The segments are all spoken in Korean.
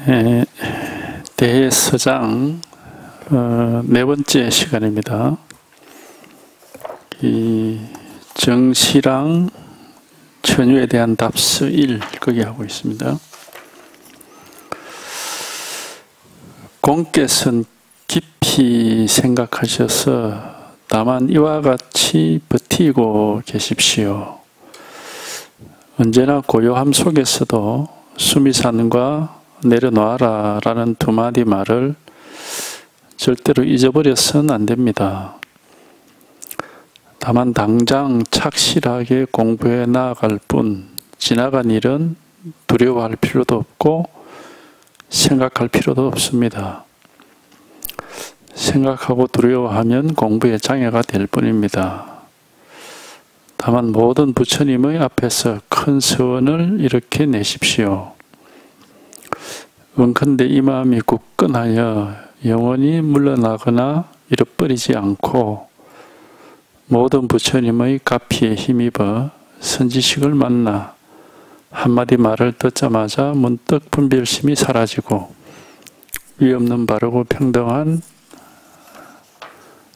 예, 대서장 네 번째 시간입니다. 이 정시랑 천유에 대한 답서 1 거기 하고 있습니다. 공께서는 깊이 생각하셔서 다만 이와 같이 버티고 계십시오. 언제나 고요함 속에서도 수미산과 내려놓아라 라는 두 마디 말을 절대로 잊어버려서는 안 됩니다. 다만 당장 착실하게 공부해 나아갈 뿐 지나간 일은 두려워할 필요도 없고 생각할 필요도 없습니다. 생각하고 두려워하면 공부에 장애가 될 뿐입니다. 다만 모든 부처님의 앞에서 큰 서원을 이렇게 내십시오. 원컨대 이 마음이 굳건하여 영원히 물러나거나 잃어버리지 않고 모든 부처님의 가피에 힘입어 선지식을 만나 한마디 말을 듣자마자 문득 분별심이 사라지고 위없는 바르고 평등한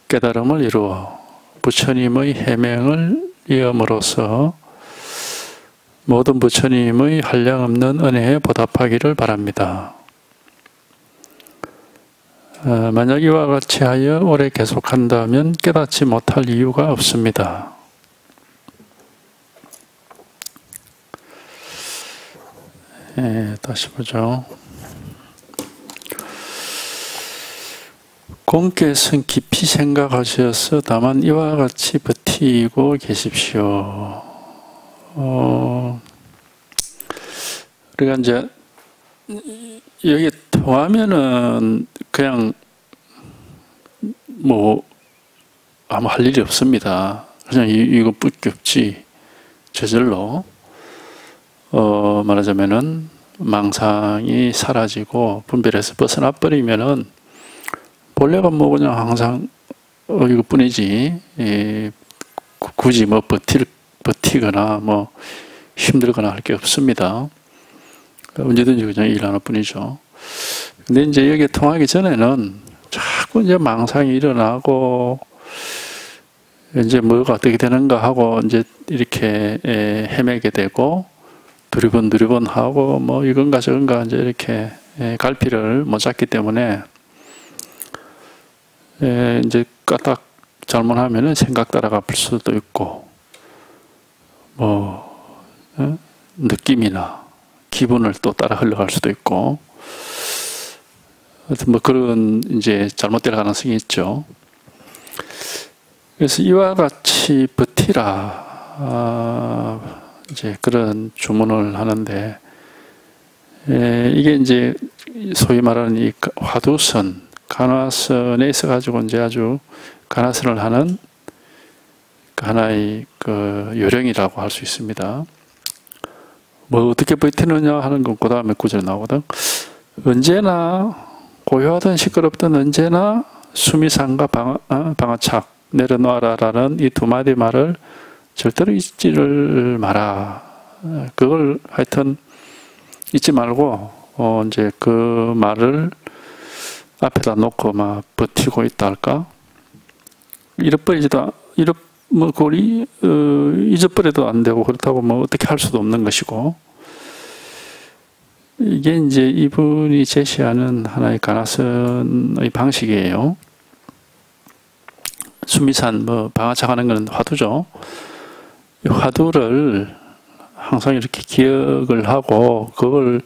깨달음을 이루어 부처님의 해명을 이음으로써 모든 부처님의 한량없는 은혜에 보답하기를 바랍니다. 만약 이와 같이 하여 오래 계속한다면 깨닫지 못할 이유가 없습니다. 다시 보죠. 공께서는 깊이 생각하셔서 다만 이와 같이 버티고 계십시오. 그러니까 이제 여기 통하면은 그냥 뭐 아무 할 일이 없습니다. 그냥 이것밖에 없지. 저절로 말하자면은 망상이 사라지고 분별에서 벗어나 버리면은 본래가 뭐 그냥 항상 이것뿐이지. 굳이 뭐 버티거나 뭐 힘들거나 할 게 없습니다. 언제든지 그냥 일하는 뿐이죠. 근데 이제 여기에 통하기 전에는 자꾸 이제 망상이 일어나고 이제 뭐가 어떻게 되는가 하고 이제 이렇게 헤매게 되고 두리번 하고 뭐 이건가 저건가 이제 이렇게 갈피를 못 잡기 때문에 이제 까딱 잘못하면은 생각 따라가 볼 수도 있고 뭐 느낌이나 기분을 또 따라 흘러갈 수도 있고 뭐 그런 이제 잘못될 가능성이 있죠. 그래서 이와 같이 버티라 이제 그런 주문을 하는데 이게 이제 소위 말하는 이 화두선 간화선에 있어 가지고 이제 아주 간화선을 하는 하나의 그 요령이라고 할 수 있습니다. 뭐 어떻게 버티느냐 하는 건 그 다음에 구절에 나오거든. 언제나 고요하든 시끄럽든 언제나 수미상과 방아착 내려놓아라라는 이 두 마디 말을 절대로 잊지를 마라. 그걸 하여튼 잊지 말고 이제 그 말을 앞에다 놓고 막 버티고 있다 할까? 뭐 그걸 잊어버려도 안 되고 그렇다고 뭐 어떻게 할 수도 없는 것이고 이게 이제 이분이 제시하는 하나의 간화선의 방식이에요. 수미산 뭐 방아착하는 것은 화두죠. 이 화두를 항상 이렇게 기억을 하고 그걸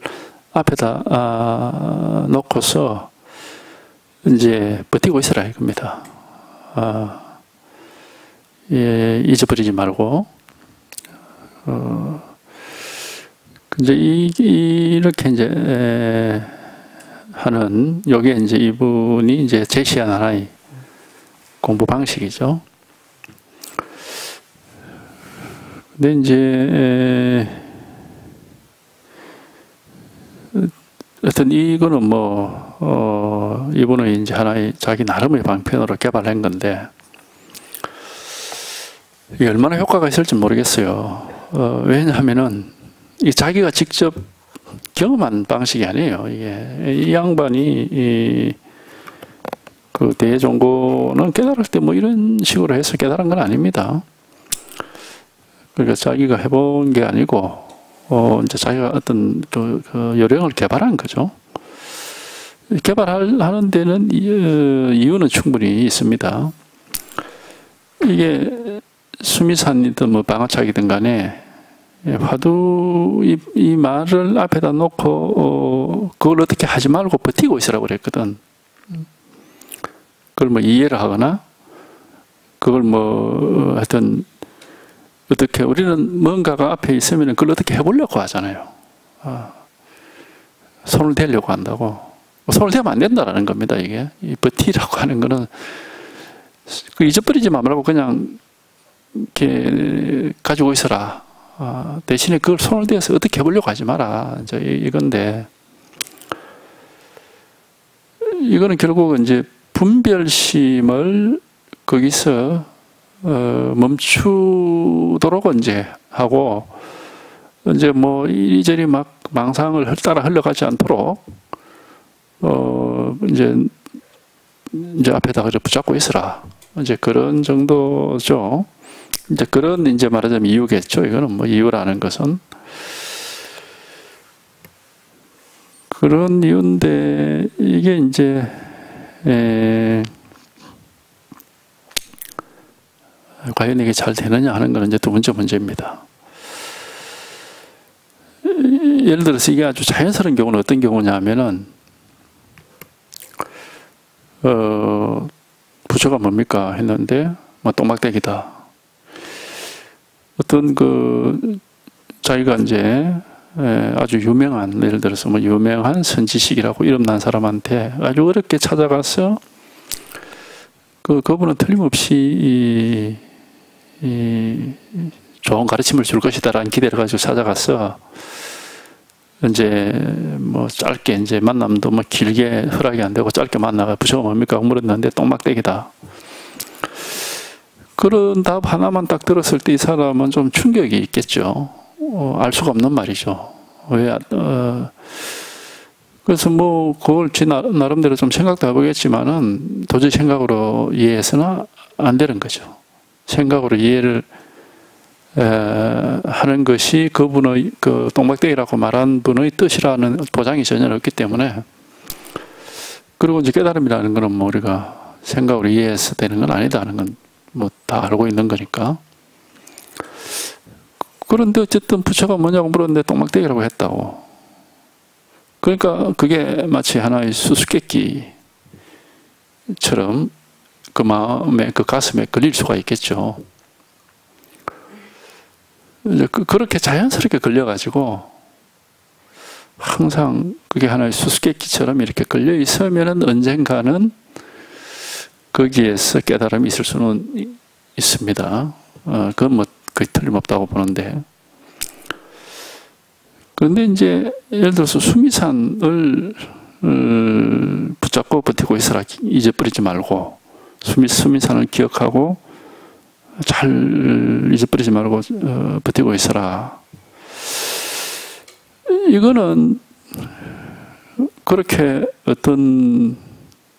앞에다 놓고서 이제 버티고 있으라 이겁니다. 잊어버리지 말고 이제 이렇게 이제 하는 요게 이제 이분이 이제 제시한 하나의 공부 방식이죠. 근데 이제 하여튼 이거는 뭐 이분은 이제 하나의 자기 나름의 방편으로 개발한 건데 이게 얼마나 효과가 있을지 모르겠어요. 왜냐하면은 이 자기가 직접 경험한 방식이 아니에요. 이게 이 양반이 그 대종고는 깨달을 때 뭐 이런 식으로 해서 깨달은 건 아닙니다. 그러니까 자기가 해본 게 아니고 이제 자기가 어떤 그 요령을 개발한 거죠. 개발하는 데는 이유는 충분히 있습니다. 이게 수미산이든 뭐 방아착이든 간에 화두 이 말을 앞에다 놓고 그걸 어떻게 하지 말고 버티고 있으라고 그랬거든. 그걸 뭐 이해를 하거나 그걸 뭐 하여튼 어떻게 우리는 뭔가가 앞에 있으면 그걸 어떻게 해보려고 하잖아요. 손을 대려고 한다고. 손을 대면 안 된다라는 겁니다. 이게 이 버티라고 하는 거는 그 잊어버리지 말라고 그냥 이렇게 가지고 있어라. 대신에 그걸 손을 대서 어떻게 해보려고 하지 마라. 이제 이건데 이거는 결국은 이제 분별심을 거기서 멈추도록 이제 하고 이제 뭐 이리저리 막 망상을 따라 흘러가지 않도록 이제 앞에다가 붙잡고 있으라. 이제 그런 정도죠. 이제 그런 이제 말하자면 이유겠죠. 이거는 뭐 이유라는 것은 그런 이유인데 이게 이제 과연 이게 잘 되느냐 하는 건 이제 두 번째 문제입니다. 예를 들어서 이게 아주 자연스러운 경우는 어떤 경우냐 하면은 부처가 뭡니까 했는데 뭐 똥막대기다. 어떤 그 자기가 이제 아주 유명한 예를 들어서 뭐 유명한 선지식이라고 이름난 사람한테 아주 어렵게 찾아가서 그분은 틀림없이 이 좋은 가르침을 줄 것이다라는 기대를 가지고 찾아가서 이제 뭐 짧게 이제 만남도 뭐 길게 허락이 안 되고 짧게 만나가 부처가 뭡니까 물었는데 똥막대기다. 그런 답 하나만 딱 들었을 때 이 사람은 좀 충격이 있겠죠. 알 수가 없는 말이죠. 왜? 그래서 뭐 그걸 지 나름대로 좀 생각도 해보겠지만은 도저히 생각으로 이해해서는 안 되는 거죠. 생각으로 이해를 하는 것이 그분의 그 똥막대기라고 말한 분의 뜻이라는 보장이 전혀 없기 때문에 그리고 이제 깨달음이라는 것은 뭐 우리가 생각으로 이해해서 되는 건 아니다는 건 뭐 다 알고 있는 거니까. 그런데 어쨌든 부처가 뭐냐고 물었는데 똥막대기라고 했다고. 그러니까 그게 마치 하나의 수수께끼처럼 그 마음에 그 가슴에 걸릴 수가 있겠죠. 이제 그렇게 자연스럽게 걸려가지고 항상 그게 하나의 수수께끼처럼 이렇게 걸려 있으면은 언젠가는 거기에서 깨달음이 있을 수는 있습니다. 그건 뭐 거의 틀림없다고 보는데. 그런데 이제 예를 들어서 수미산을 붙잡고 버티고 있어라. 잊어버리지 말고 수미산을 기억하고 잘 잊어버리지 말고 버티고 있어라. 이거는 그렇게 어떤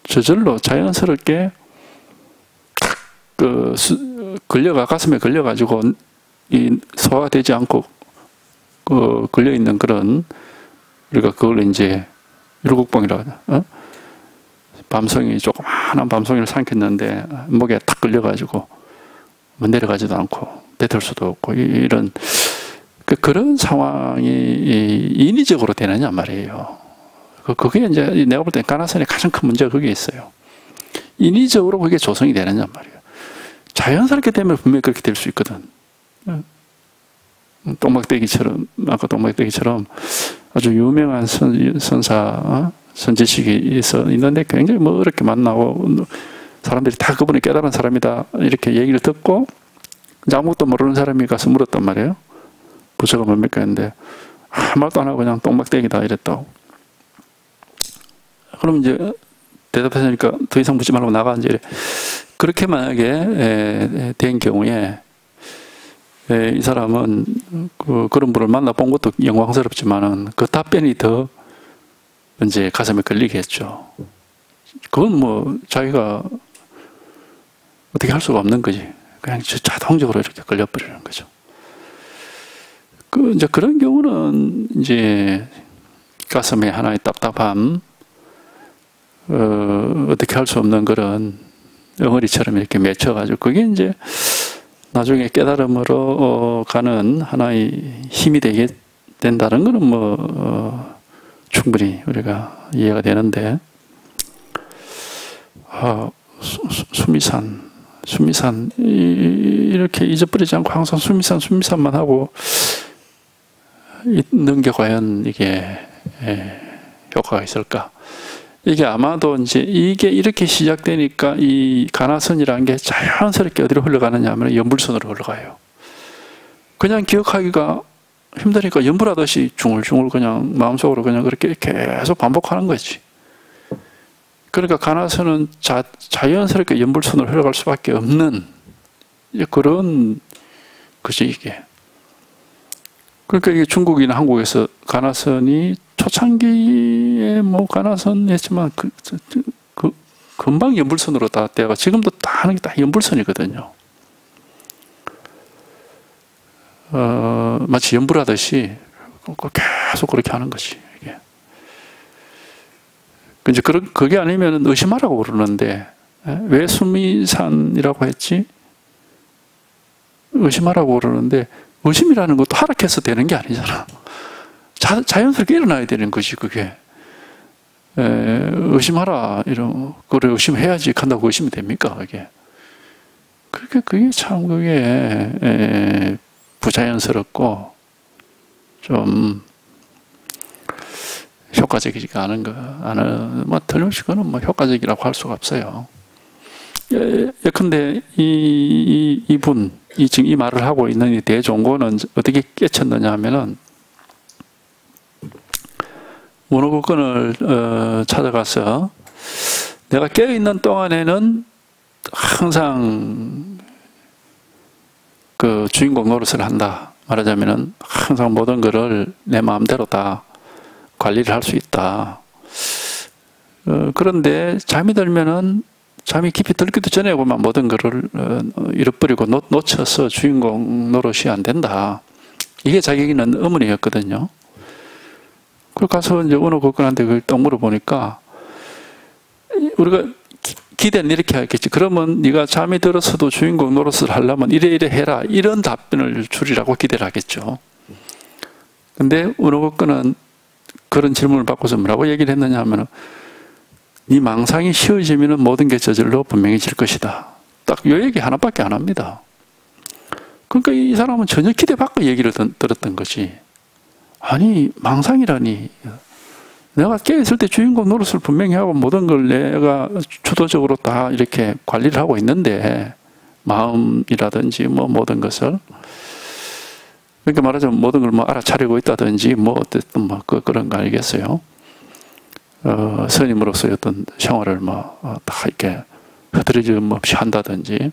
저절로 자연스럽게 가슴에 걸려가지고 이 소화가 되지 않고 걸려 있는 그런 우리가 그걸 이제 율곡봉이라고 하죠. 밤송이 조그마한 밤송이를 삼켰는데 목에 탁 걸려가지고 뭐 내려가지도 않고 뱉을 수도 없고 이런 그런 상황이 인위적으로 되느냐 말이에요. 그게 이제 내가 볼 때 가나선의 가장 큰 문제가 그게 있어요. 인위적으로 그게 조성이 되느냐 말이에요. 자연스럽게 되면 분명히 그렇게 될 수 있거든. 똥막대기처럼 아까 똥막대기처럼 아주 유명한 선사 선지식이 있는데 굉장히 뭐 어렵게 만나고 사람들이 다 그분이 깨달은 사람이다 이렇게 얘기를 듣고 아무것도 모르는 사람이 가서 물었단 말이에요. 부처가 뭡니까 했는데 아무 말도 안 하고 그냥 똥막대기다 이랬다고. 그럼 이제 대답하니까 더 이상 묻지 말고 나가 이제 그렇게 만약에 된 경우에 이 사람은 그런 분을 만나본 것도 영광스럽지만은 그 답변이 더 이제 가슴에 걸리겠죠. 그건 뭐 자기가 어떻게 할 수가 없는 거지. 그냥 자동적으로 이렇게 걸려버리는 거죠. 이제 그런 경우는 이제 가슴에 하나의 답답함, 어떻게 할 수 없는 그런 엉어리처럼 이렇게 맺혀가지고 그게 이제 나중에 깨달음으로 가는 하나의 힘이 되게 된다는 것은 뭐 충분히 우리가 이해가 되는데, 수미산 이렇게 잊어버리지 않고 항상 수미산만 하고 있는 게 과연 이게 효과가 있을까? 이게 아마도 이제 이게 이렇게 시작되니까 이 가나선이라는 게 자연스럽게 어디로 흘러가느냐 하면 연불선으로 흘러가요. 그냥 기억하기가 힘드니까 연불하듯이 중얼중얼 그냥 마음속으로 그냥 그렇게 계속 반복하는 거지. 그러니까 가나선은 자연스럽게 연불선으로 흘러갈 수밖에 없는 그런 것이 이게. 그러니까 이게 중국이나 한국에서 가나선이 초창기에 뭐 가나선 했지만 금방 연불선으로 다 되고 지금도 다 하는 게 다 연불선이거든요. 마치 연불하듯이 계속 그렇게 하는 거지. 이게. 이제 그게 아니면 의심하라고 그러는데 왜 수미산이라고 했지? 의심하라고 그러는데 의심이라는 것도 하락해서 되는 게 아니잖아. 자연스럽게 일어나야 되는 것이 그게. 의심하라 이런 그래 의심해야지 한다고 의심이 됩니까 그게? 그게 참 그게 부자연스럽고 좀 효과적이지가 않은 뭐 틀림없이 그거는 뭐 효과적이라고 할 수가 없어요. 예컨대 이분 지금 이 말을 하고 있는 이 대종고는 어떻게 깨쳤느냐 하면은 원어국권을 찾아가서 내가 깨어있는 동안에는 항상 그 주인공 노릇을 한다. 말하자면은 항상 모든 것을 내 마음대로 다 관리를 할 수 있다. 그런데 잠이 들면은 잠이 깊이 들기도 전에 보면 모든 것을 잃어버리고 놓쳐서 주인공 노릇이 안 된다. 이게 자기 있는 의문이었거든요. 그걸 가서 이제 어느 국권한테 그걸 딱 물어보니까 우리가 기대는 이렇게 하겠지. 그러면 네가 잠이 들어서도 주인공 노릇을 하려면 이래 해라. 이런 답변을 주리라고 기대를 하겠죠. 근데 어느 국권은 그런 질문을 받고서 뭐라고 얘기를 했느냐 하면은 네 망상이 쉬워지면 모든 게 저절로 분명해질 것이다. 딱 이 얘기 하나밖에 안 합니다. 그러니까 이 사람은 전혀 기대 밖의 얘기를 들었던 거지. 아니 망상이라니 내가 깨어있을 때 주인공 노릇을 분명히 하고 모든 걸 내가 주도적으로 다 이렇게 관리를 하고 있는데 마음이라든지 뭐 모든 것을 그러니까 말하자면 모든 걸 뭐 알아차리고 있다든지 뭐 어쨌든 뭐 그런 거 아니겠어요? 스님으로서의 어떤 생활을 뭐 다 이렇게 흐트러짐 없이 한다든지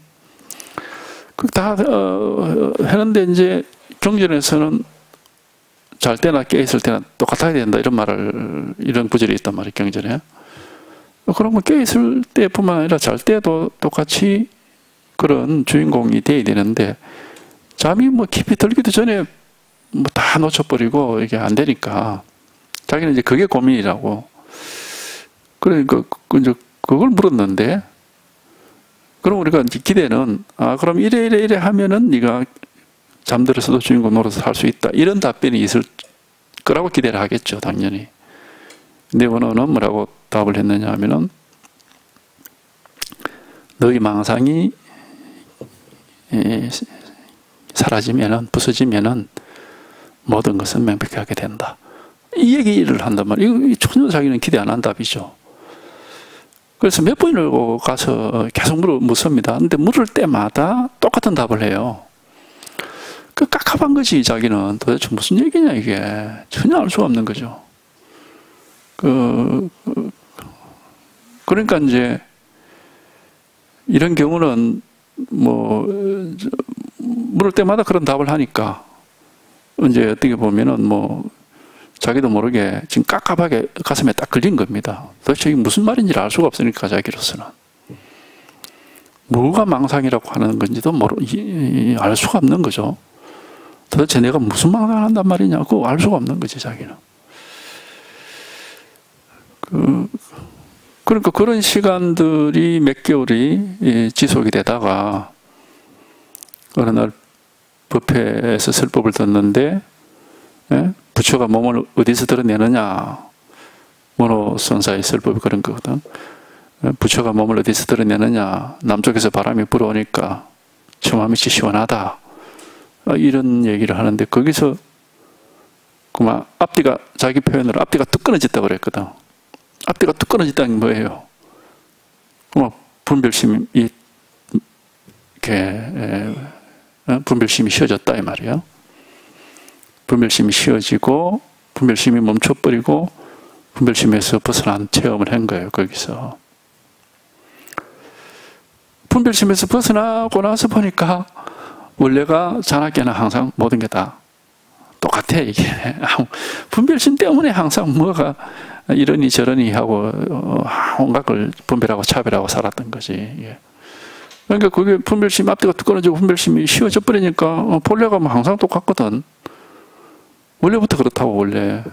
다 하는데 이제 경전에서는 잘 때나 깨어있을 때나 똑같아야 된다 이런 구절이 있단 말이에요 경전에. 그러면 깨어있을 때뿐만 아니라 잘 때도 똑같이 그런 주인공이 돼야 되는데 잠이 뭐 깊이 들기도 전에 뭐 다 놓쳐버리고 이게 안 되니까 자기는 이제 그게 고민이라고. 그러니까 이제 그걸 물었는데 그럼 우리가 이제 기대는 그럼 이래 하면은 네가 잠들어서도 주인공 노릇을 할 수 있다. 이런 답변이 있을 거라고 기대를 하겠죠, 당연히. 근데 원어는 뭐라고 답을 했느냐 하면은 너희 망상이 사라지면은 부서지면은 모든 것은 명백하게 된다. 이 얘기를 한단 말이에요. 전혀 자기는 기대 안 한 답이죠. 그래서 몇 번을 가서 계속 묻습니다. 근데 물을 때마다 똑같은 답을 해요. 그 깝깝한 거지, 자기는. 도대체 무슨 얘기냐, 이게. 전혀 알 수가 없는 거죠. 그러니까 이제, 이런 경우는, 물을 때마다 그런 답을 하니까 이제 어떻게 보면은 뭐 자기도 모르게 지금 깝깝하게 가슴에 딱 걸린 겁니다. 도대체 이게 무슨 말인지 알 수가 없으니까 자기로서는 뭐가 망상이라고 하는 건지도 알 수가 없는 거죠. 도대체 내가 무슨 망상을 한단 말이냐고 알 수가 없는 거지 자기는. 그러니까 그런 시간들이 몇 개월이 지속이 되다가 어느 날 법회에서 설법을 듣는데 부처가 몸을 어디서 드러내느냐, 원호선사의 설법이 그런 거거든. 부처가 몸을 어디서 드러내느냐, 남쪽에서 바람이 불어오니까 처마밑이 시원하다, 이런 얘기를 하는데 거기서 그만 앞뒤가, 자기 표현으로 앞뒤가 뚝 끊어졌다고 그랬거든. 앞뒤가 뚝 끊어졌다는 게 뭐예요? 그만 분별심이 이렇게 분별심이 쉬어졌다 이 말이에요. 분별심이 쉬어지고 분별심이 멈춰버리고 분별심에서 벗어난 체험을 한 거예요. 거기서 분별심에서 벗어나고 나서 보니까 원래가 자나깨나 항상 모든 게 다 똑같아. 이게 분별심 때문에 항상 뭐가 이러니 저러니 하고 온갖 걸 분별하고 차별하고 살았던 거지. 예. 그러니까 그게 분별심 앞뒤가 뚝 끊어지고 분별심이 쉬워져 버리니까 본래가 뭐 항상 똑같거든. 원래부터 그렇다고 원래.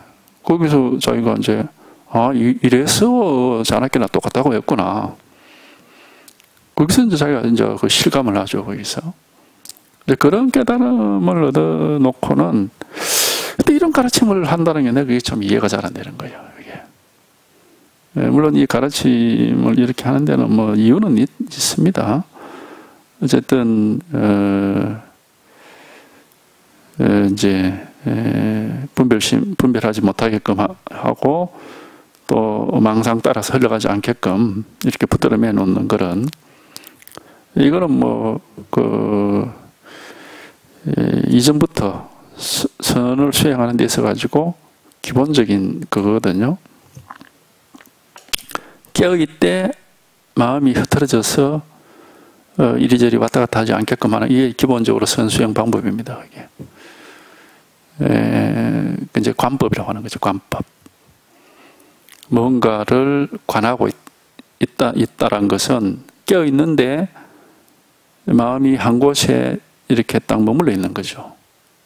거기서 자기가 이제 이래서 자나깨나 똑같다고 했구나. 거기서 이제 자기가 이제 그 실감을 하죠. 거기서. 그런 깨달음을 얻어놓고는 근데 이런 가르침을 한다는 게 내가 그게 참 이해가 잘 안 되는 거예요. 이게. 물론 이 가르침을 이렇게 하는 데는 뭐 이유는 있습니다. 어쨌든 이제 분별하지 못하게끔 하고 또 망상 따라서 흘러가지 않게끔 이렇게 붙들어 놓는 그런, 이거는 뭐 이전부터 선을 수행하는 데 있어 가지고 기본적인 그거거든요. 깨어있 때 마음이 흐트러져서 이리저리 왔다 갔다 하지 않게끔 하는, 이게 기본적으로 선 수행 방법입니다. 이게. 이제 관법이라고 하는 거죠. 관법. 뭔가를 관하고 있다란 것은 깨어있는데 마음이 한 곳에 이렇게 딱 머물러 있는 거죠.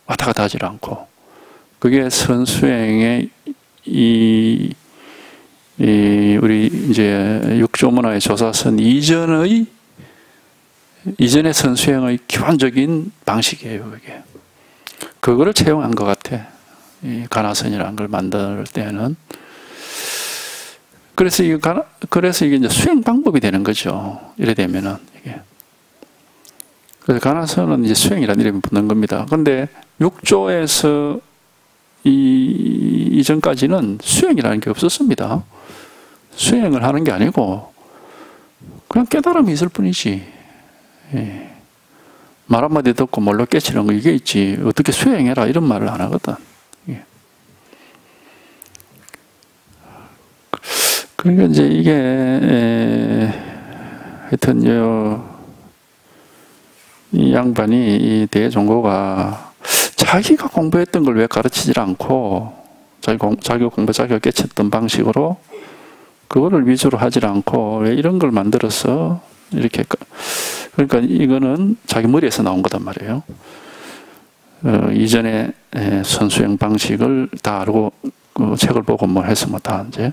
왔다 갔다 하지 않고. 그게 선수행의 우리 이제 육조문화의 조사선 이전의 선수행의 기본적인 방식이에요. 그게. 그거를 채용한 것 같아. 이 가나선이라는 걸 만들 때는. 그래서 이게 이제 수행 방법이 되는 거죠. 이래 되면은 이게. 그래서 가나선은 이제 수행이라는 이름이 붙는 겁니다. 근데 육조에서 이전까지는 수행이라는 게 없었습니다. 수행을 하는 게 아니고 그냥 깨달음이 있을 뿐이지. 예. 말 한마디 듣고 뭘로 깨치는 거 이게 있지. 어떻게 수행해라 이런 말을 안 하거든. 예. 그러니까 이제 이게 하여튼 이 양반이 이 대종고가 자기가 공부했던 걸 왜 가르치질 않고 자기가 깨쳤던 방식으로 그거를 위주로 하질 않고 왜 이런 걸 만들어서 이렇게, 그러니까 이거는 자기 머리에서 나온 거단 말이에요. 이전에 선수행 방식을 다 알고 책을 보고 뭐 해서 뭐 다 이제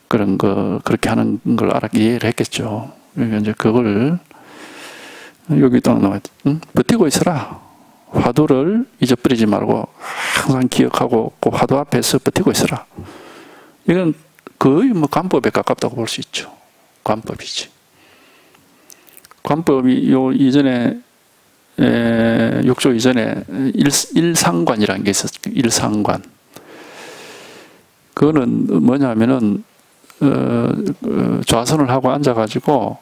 그런 거 그렇게 하는 걸 이해를 했겠죠. 그러니까 이제 그걸 여기 딱 나와 버티고 있어라. 화두를 잊어버리지 말고 항상 기억하고 그 화두 앞에서 버티고 있어라. 이건 거의 뭐 관법에 가깝다고 볼 수 있죠. 관법이지. 관법이 이전에 육조 이전에 일상관이라는 게 있었어요. 일상관. 그거는 뭐냐면은 좌선을 하고 앉아가지고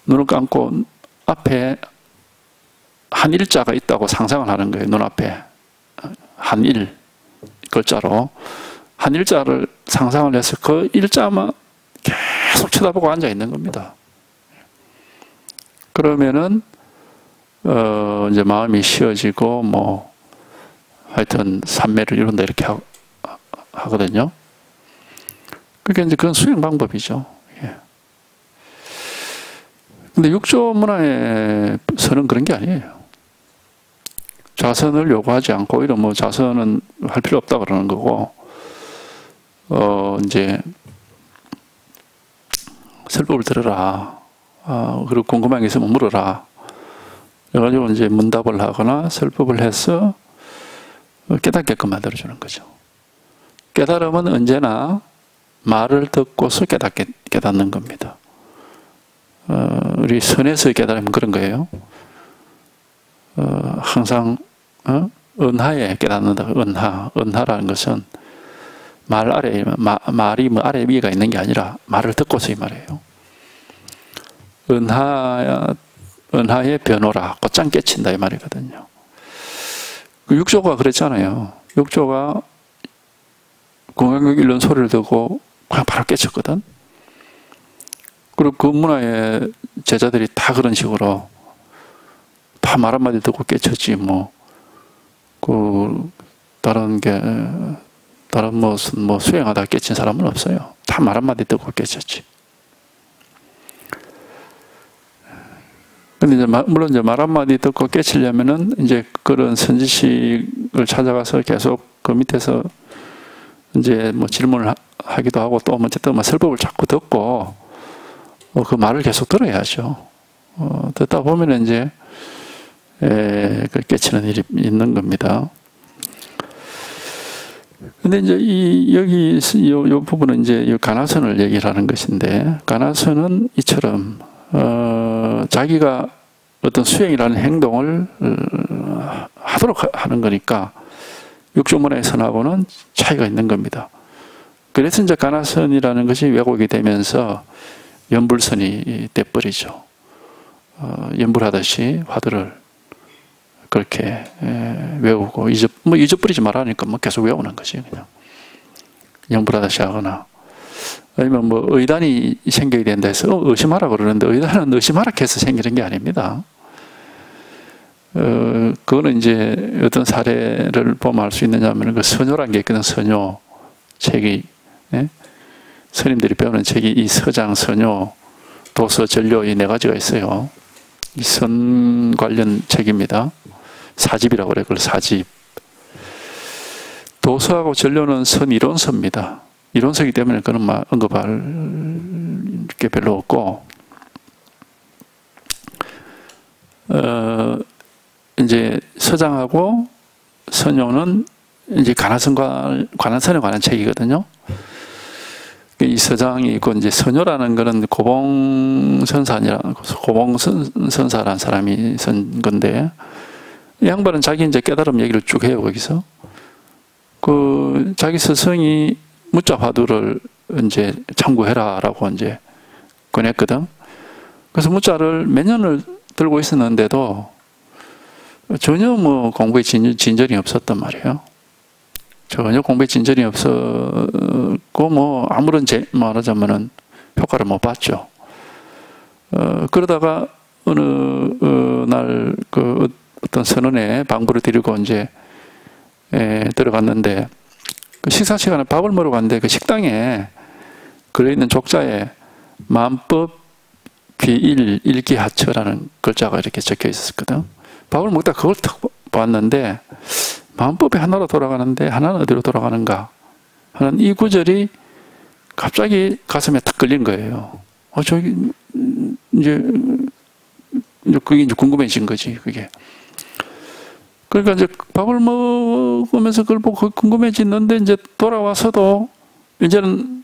눈을 감고 앞에 한 일자가 있다고 상상을 하는 거예요. 눈앞에 한 일 글자로 한 일자를 상상을 해서 그 일자만 계속 쳐다보고 앉아 있는 겁니다. 그러면은 이제 마음이 쉬어지고, 뭐, 하여튼, 삼매를 이룬다, 이렇게 하거든요. 그게 이제 그건 수행 방법이죠. 예. 근데 육조 문화에서는 그런 게 아니에요. 자선을 요구하지 않고, 오히려 뭐 자선은 할 필요 없다 그러는 거고, 이제, 설법을 들어라. 그리고 궁금한 게 있으면 물어라. 그래가지고 이제 문답을 하거나 설법을 해서 깨닫게끔 만들어주는 거죠. 깨달음은 언제나 말을 듣고서 깨닫는 겁니다. 우리 선에서의 깨달음은 그런 거예요. 항상, 은하에 깨닫는다. 은하라는 것은 말 아래에, 말이 뭐 아래 위가 있는 게 아니라 말을 듣고서 이 말이에요. 은하의 변호라. 곧장 깨친다 이 말이거든요. 그 육조가 그랬잖아요. 육조가 공양경 일론 소리를 듣고 그냥 바로 깨쳤거든. 그리고 그 문화의 제자들이 다 그런 식으로 다 말 한마디 듣고 깨쳤지 뭐. 다른 무슨 뭐 수행하다가 깨친 사람은 없어요. 다 말 한마디 듣고 깨쳤지. 근데 이제 물론 이제 말 한마디 듣고 깨치려면은 이제 그런 선지식을 찾아가서 계속 그 밑에서 이제 뭐 질문을 하기도 하고 또 어쨌든 뭐 설법을 자꾸 듣고 그 말을 계속 들어야죠. 듣다 보면은 이제 그 깨치는 일이 있는 겁니다. 근데 이제 여기 요 부분은 이제 이 가나선을 얘기를 하는 것인데, 가나선은 이처럼 자기가 어떤 수행이라는 행동을 하도록 하는 거니까 육조문화의 선하고는 차이가 있는 겁니다. 그래서 이제 가나선이라는 것이 왜곡이 되면서 연불선이 돼버리죠. 연불하듯이 화두를 그렇게 외우고 잊어버리지 말라니까 뭐 계속 외우는 거지 그냥. 연불하듯이 하거나 아니면 뭐 의단이 생겨야 된다 해서 의심하라 그러는데 의단은 의심하라 해서 생기는 게 아닙니다. 그거는 이제 어떤 사례를 보면 알 수 있느냐면 그 선요라는 게 있거든. 선요 책이, 예? 스님들이 배우는 책이 이 서장, 선요, 도서, 전료 이 네 가지가 있어요. 이 선 관련 책입니다. 사집이라고 그래요. 그걸 사집. 도서하고 전료는 선 이론서입니다. 이론서이기 때문에 그런 언급할 게 별로 없고, 이제 서장하고 선요는 이제 관한선에 관한 책이거든요. 이 서장이 있고, 이제 선요라는 거는 고봉선사라는 사람이 쓴 건데, 이 양반은 자기 이제 깨달음 얘기를 쭉 해요, 거기서. 자기 스승이 무자 화두를 이제 참고해라라고 이제 권했거든. 그래서 무자를 몇 년을 들고 있었는데도 전혀 뭐 공부에 진전이 없었단 말이에요. 전혀 공부에 진전이 없었고, 뭐, 아무런 말하자면은 효과를 못 봤죠. 그러다가 어느 날 어떤 선원에 방부를 드리고 이제 들어갔는데, 그 식사 시간에 밥을 먹으러 갔는데 그 식당에 걸려있는 족자에 만법 귀일 일기하처라는 글자가 이렇게 적혀 있었거든. 밥을 먹다 그걸 탁 봤는데, 만법이 하나로 돌아가는데 하나는 어디로 돌아가는가 하는 이 구절이 갑자기 가슴에 탁 걸린 거예요. 저기 이제 그게 이제 궁금해진 거지, 그게. 그러니까 이제 밥을 먹으면서 그걸 보고 궁금해지는데, 이제 돌아와서도 이제는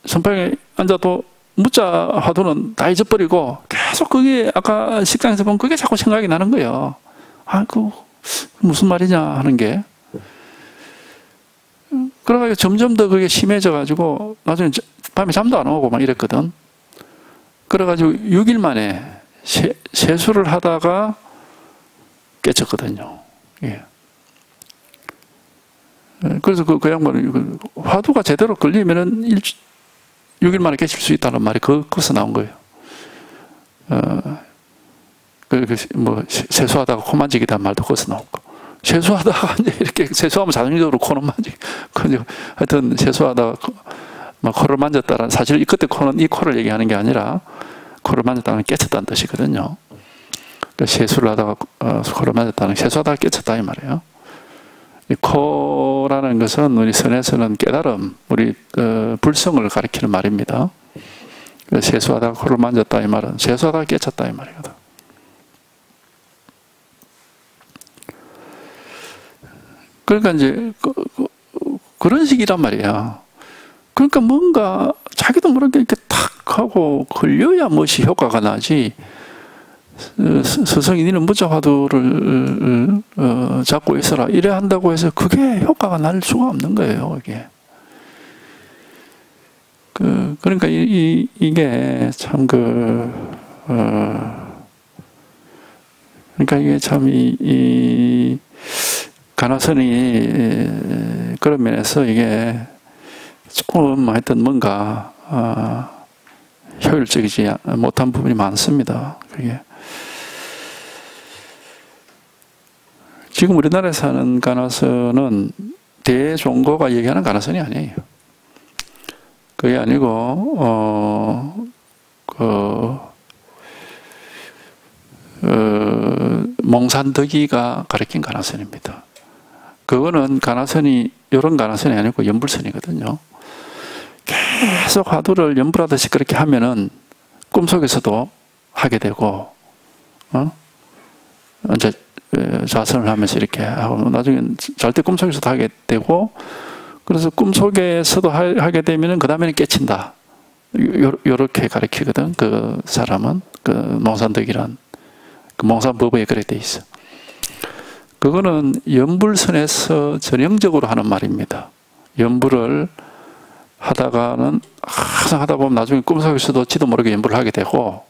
선방에 앉아도 무자 화두는 다 잊어버리고 계속 그게 아까 식당에서 본 그게 자꾸 생각이 나는 거예요. 무슨 말이냐 하는 게. 그래가지고 점점 더 그게 심해져가지고 나중에 밤에 잠도 안 오고 막 이랬거든. 그래가지고 6일 만에 세수를 하다가 깨쳤거든요. 예. 그래서 그 양반이 화두가 제대로 걸리면은 6일 만에 깨칠 수 있다는 말이 거기서 나온 거예요. 뭐 세수하다가 코 만지기다 말도 거기서 나오고, 세수하다가 이제 이렇게 세수하면 자동적으로 코는 만지기. 하여튼 세수하다가 막 코를 만졌다는, 사실 그때 코는 이 코를 얘기하는 게 아니라 코를 만졌다는 깨쳤다는 뜻이거든요. 그러니까 세수를 하다가 코를 만졌다는, 세수하다가 깨쳤다 이 말이에요. 이 코라는 것은 우리 선에서는 깨달음, 우리 불성을 가리키는 말입니다. 세수하다가 코를 만졌다 이 말은 세수하다가 깨쳤다 이 말이거든. 그러니까 이제 그런 식이란 말이야. 그러니까 뭔가 자기도 모르게 이렇게 탁 하고 걸려야 무엇이 효과가 나지. 스승이 니는 무자화두를 잡고 있어라 이래 한다고 해서 그게 효과가 날 수가 없는 거예요. 이게 그러니까 이게 참 그러니까 이게 참 이 가나선이 그런 면에서 이게 조금 하여튼 뭔가 효율적이지 못한 부분이 많습니다. 그게 지금 우리나라에 사는 가나선은 대종고가 얘기하는 가나선이 아니에요. 그게 아니고 몽산덕이가 가르친 가나선입니다. 그거는 가나선이 이런 가나선이 아니고 연불선이거든요. 계속 화두를 연불하듯이 그렇게 하면은 꿈속에서도 하게 되고, 이제 자선을 하면서 이렇게 하고, 나중에 잘 때 꿈속에서도 하게 되고, 그래서 꿈속에서도 하게 되면은 그 다음에는 깨친다. 요렇게 가르치거든. 그 사람은 그 몽산덕이란 그 몽산법에 그렇게 돼 있어. 그거는 연불선에서 전형적으로 하는 말입니다. 연불을 하다가는 항상 하다 보면 나중에 꿈속에서도 지도 모르게 연불을 하게 되고,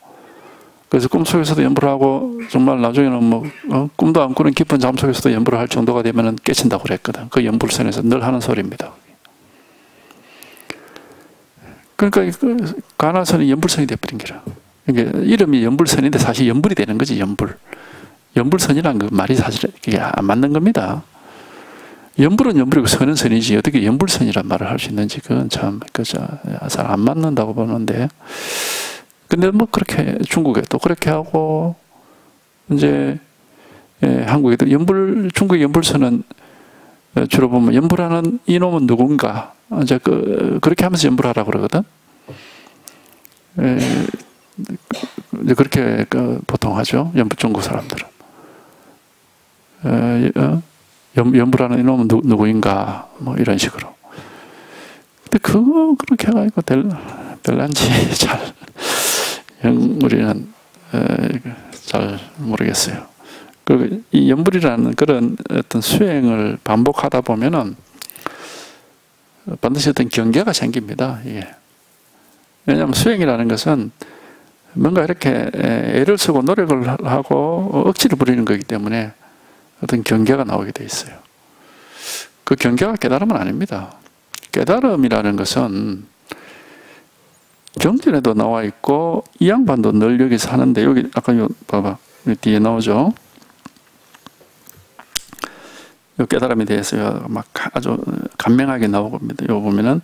그래서 꿈속에서도 연불을 하고 정말 나중에는 뭐 꿈도 안 꾸는 깊은 잠 속에서도 연불을 할 정도가 되면은 깨친다고 그랬거든. 그 연불선에서 늘 하는 소리입니다. 그러니까 가나선이 연불선이 돼버린 거라. 이게 이름이 연불선인데 사실 연불이 되는 거지. 연불선이라는 그 말이 사실 이게 안 맞는 겁니다. 연불은 연불이고 선은 선이지 어떻게 연불선이란 말을 할 수 있는지 그건 참 잘 안 맞는다고 보는데, 근데 뭐 그렇게 중국에 또 그렇게 하고 이제 한국에도 중국 연불선은 주로 보면 연불하는 이놈은 누군가 이제 그렇게 하면서 연불하라고 그러거든. 그렇게 보통 하죠. 중국 사람들은. 연불하는 이놈은 누구인가 뭐 이런 식으로. 근데 그거 그렇게 해가지고 될란지 잘 우리는 잘 모르겠어요. 그리고 이 연불이라는 그런 어떤 수행을 반복하다 보면은 반드시 어떤 경계가 생깁니다. 이게. 왜냐하면 수행이라는 것은 뭔가 이렇게 애를 쓰고 노력을 하고 억지를 부리는 거기 때문에 어떤 경계가 나오게 돼 있어요. 그 경계가 깨달음은 아닙니다. 깨달음이라는 것은 경전에도 나와 있고 이 양반도 늘 여기서 하는데, 여기 아까 봐봐 여기 뒤에 나오죠. 이 깨달음에 대해서 막 아주 간명하게 나오겁니다. 여기 보면은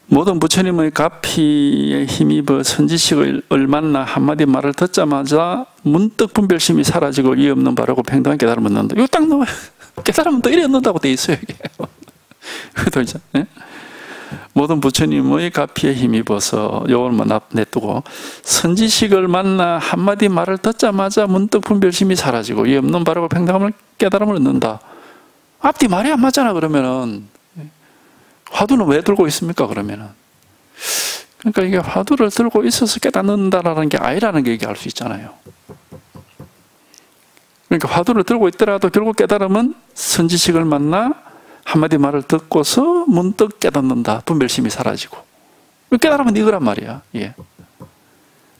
모든 부처님의 가피에 힘입어 선지식을 만나 한마디 말을 듣자마자 문득 분별심이 사라지고 이해 없는 바르고 평등한 깨달음을 얻는다. 이거 딱 나와요. 깨달음은 또 이래 얻는다고 돼 있어요. 이게. 그것도 이제 모든 부처님의 가피에 힘입어서 요걸만 내두고 선지식을 만나 한마디 말을 듣자마자 문득 분별심이 사라지고 이해 없는 바르고 평등함을 깨달음을 얻는다. 앞뒤 말이 안 맞잖아. 그러면은 화두는 왜 들고 있습니까? 그러면은. 그러니까 이게 화두를 들고 있어서 깨닫는다라는 게 아니라는 게 얘기할 수 있잖아요. 그러니까 화두를 들고 있더라도 결국 깨달음은 선지식을 만나 한마디 말을 듣고서 문득 깨닫는다. 분별심이 사라지고. 깨달음은 이거란 말이야. 예.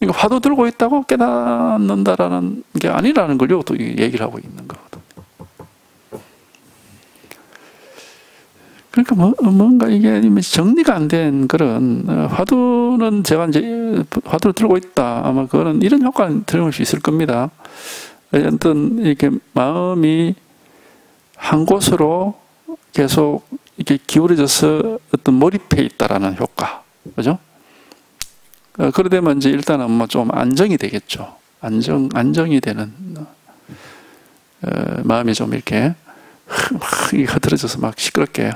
그러니까 화두 들고 있다고 깨닫는다라는 게 아니라는 걸 또 얘기를 하고 있는 거거든. 그러니까 뭔가 이게 정리가 안 된 그런, 화두는 제가 이제 화두를 들고 있다. 아마 그거는 이런 효과는 틀림없이 있을 겁니다. 어떤 이렇게 마음이 한 곳으로 계속 이렇게 기울어져서 어떤 몰입해 있다라는 효과. 그죠? 그러되면 이제 일단은 뭐 좀 안정이 되겠죠. 안정이 되는, 마음이 좀 이렇게 막 흐트러져서 막 시끄럽게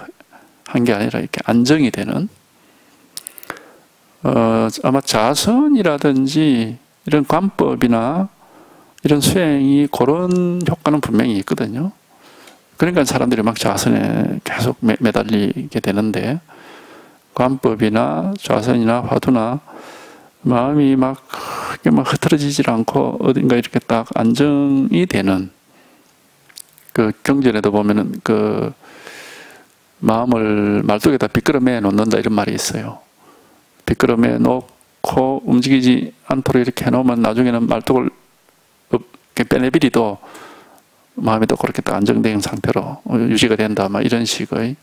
한 게 아니라 이렇게 안정이 되는, 아마 자선이라든지 이런 관법이나 이런 수행이 그런 효과는 분명히 있거든요. 그러니까 사람들이 막 자선에 계속 매달리게 되는데, 관법이나 자선이나 화두나 마음이 막 흐트러지질 않고 어딘가 이렇게 딱 안정이 되는, 그 경전에도 보면은 그 마음을 말뚝에다 비끄러매 놓는다 이런 말이 있어요. 비끄러매 놓고 움직이지 않도록 이렇게 해놓으면 나중에는 말뚝을 빼내버리도 마음이 또 그렇게 딱 안정된 상태로 유지가 된다. 막 이런 식의.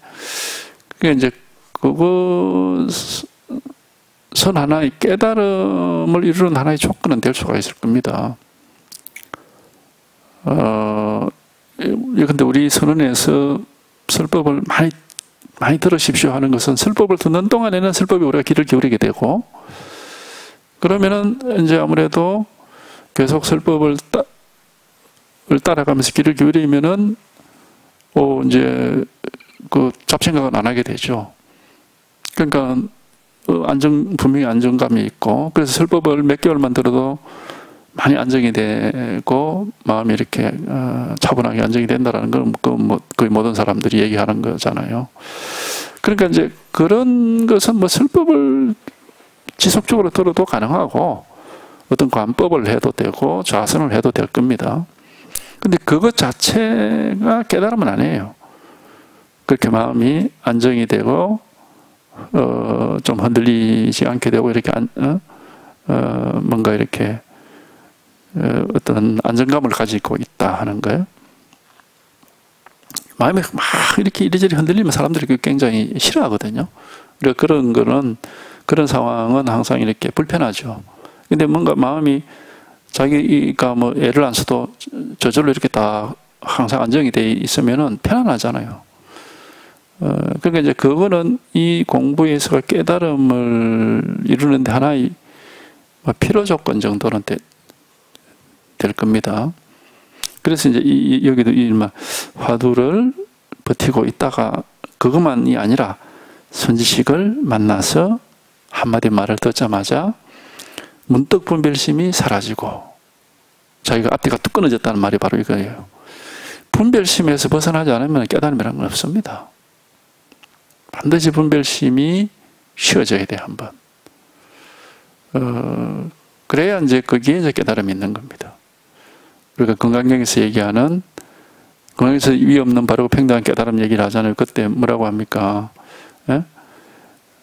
그게 이제 그것은 하나의 깨달음을 이루는 하나의 조건은 될 수가 있을 겁니다. 근데 우리 선언에서 설법을 많이 들으십시오 하는 것은 설법을 듣는 동안에는 설법이 우리가 귀를 기울이게 되고, 그러면은 이제 아무래도 계속 설법을 따라가면서 귀를 기울이면은, 이제 그 잡생각은 안 하게 되죠. 그러니까 분명히 안정감이 있고, 그래서 설법을 몇 개월만 들어도 많이 안정이 되고 마음이 이렇게 차분하게 안정이 된다라는 건 거의 모든 사람들이 얘기하는 거잖아요. 그러니까 이제 그런 것은 뭐 설법을 지속적으로 들어도 가능하고 어떤 관법을 해도 되고 좌선을 해도 될 겁니다. 근데 그것 자체가 깨달음은 아니에요. 그렇게 마음이 안정이 되고 좀 흔들리지 않게 되고 이렇게 뭔가 이렇게 어떤 안정감을 가지고 있다 하는 거예요. 마음이 막 이렇게 이리저리 흔들리면 사람들이 굉장히 싫어하거든요. 그래서 그런 상황은 항상 이렇게 불편하죠. 근데 뭔가 마음이 자기가 뭐 애를 안 써도 저절로 이렇게 다 항상 안정이 돼 있으면은 편안하잖아요. 그러니까 이제 그거는 이 공부에서 깨달음을 이루는데 하나의 필요 조건 정도는 될 겁니다. 그래서 이제 여기도 화두를 버티고 있다가 그것만이 아니라 선지식을 만나서 한마디 말을 듣자마자 문득 분별심이 사라지고 자기가 앞뒤가 뚝 끊어졌다는 말이 바로 이거예요. 분별심에서 벗어나지 않으면 깨달음이라는 건 없습니다. 반드시 분별심이 쉬어져야 돼, 한번. 그래야 이제 거기에 이제 깨달음이 있는 겁니다. 우리가 건강경에서 얘기하는, 건강에서 위 없는 바르고 평등한 깨달음 얘기를 하잖아요. 그때 뭐라고 합니까? 예?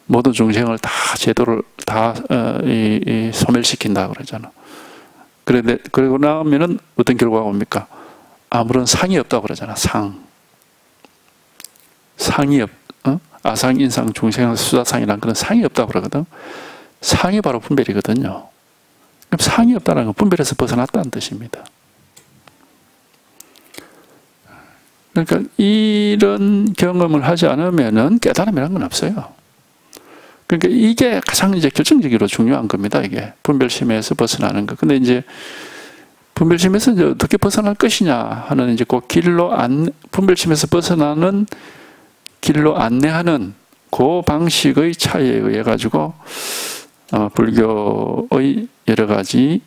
모든 중생을 다 제도를 다 소멸시킨다 그러잖아. 그러고 나면은 어떤 결과가 옵니까? 아무런 상이 없다고 그러잖아. 상이 아상, 인상, 중생, 수다상이라는 그런 상이 없다고 그러거든. 상이 바로 분별이거든요. 그럼 상이 없다는 건 분별에서 벗어났다는 뜻입니다. 그러니까 이런 경험을 하지 않으면은 깨달음이라는 건 없어요. 그러니까 이게 가장 이제 결정적으로 중요한 겁니다. 이게 분별심에서 벗어나는 거. 근데 이제 분별심에서 이제 어떻게 벗어날 것이냐 하는 이제 그 분별심에서 벗어나는 길로 안내하는 그 방식의 차이에 의해 가지고 아마 불교의 여러 가지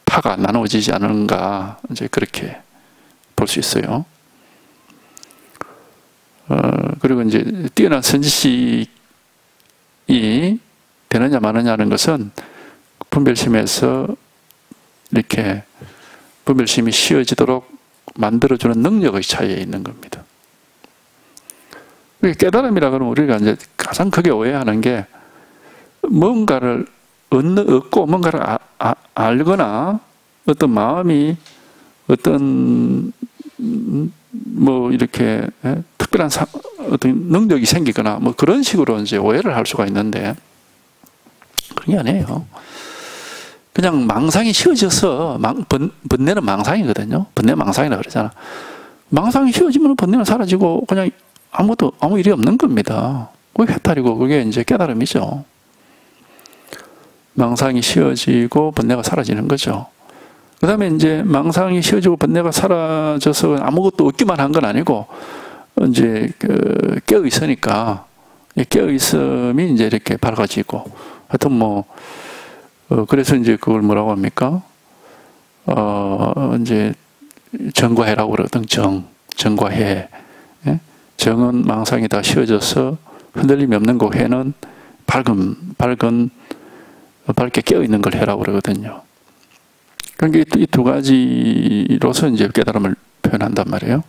파가 나누어지지 않은가 이제 그렇게 볼 수 있어요. 그리고 이제 뛰어난 선지식이 되느냐 마느냐는 것은 분별심에서 이렇게 분별심이 쉬어지도록 만들어주는 능력의 차이에 있는 겁니다. 깨달음이라 그러면 우리가 이제 가장 크게 오해하는 게 뭔가를 얻고 뭔가를 알거나 어떤 마음이 어떤 뭐 이렇게 특별한 어떤 능력이 생기거나 뭐 그런 식으로 이제 오해를 할 수가 있는데 그런 게 아니에요. 그냥 망상이 쉬워져서 번뇌는 망상이거든요. 번뇌 망상이라 그러잖아. 망상이 쉬워지면 번뇌는 사라지고 그냥 아무 일이 없는 겁니다. 그게 해탈이고 그게 이제 깨달음이죠. 망상이 쉬워지고 번뇌가 사라지는 거죠. 그 다음에 이제 망상이 쉬워지고 번뇌가 사라져서 아무것도 없기만 한 건 아니고 이제 깨어 있으니까 깨어 있음이 이제 이렇게 밝아지고 하여튼 뭐 그래서 이제 그걸 뭐라고 합니까? 이제 정과해라고 그러거든. 정과해. 예? 정은 망상이 다 쉬워져서 흔들림이 없는 거, 해는 밝게 깨어 있는 걸 해라고 그러거든요. 그러니까 이 두 가지로서 이제 깨달음을 표현한단 말이에요.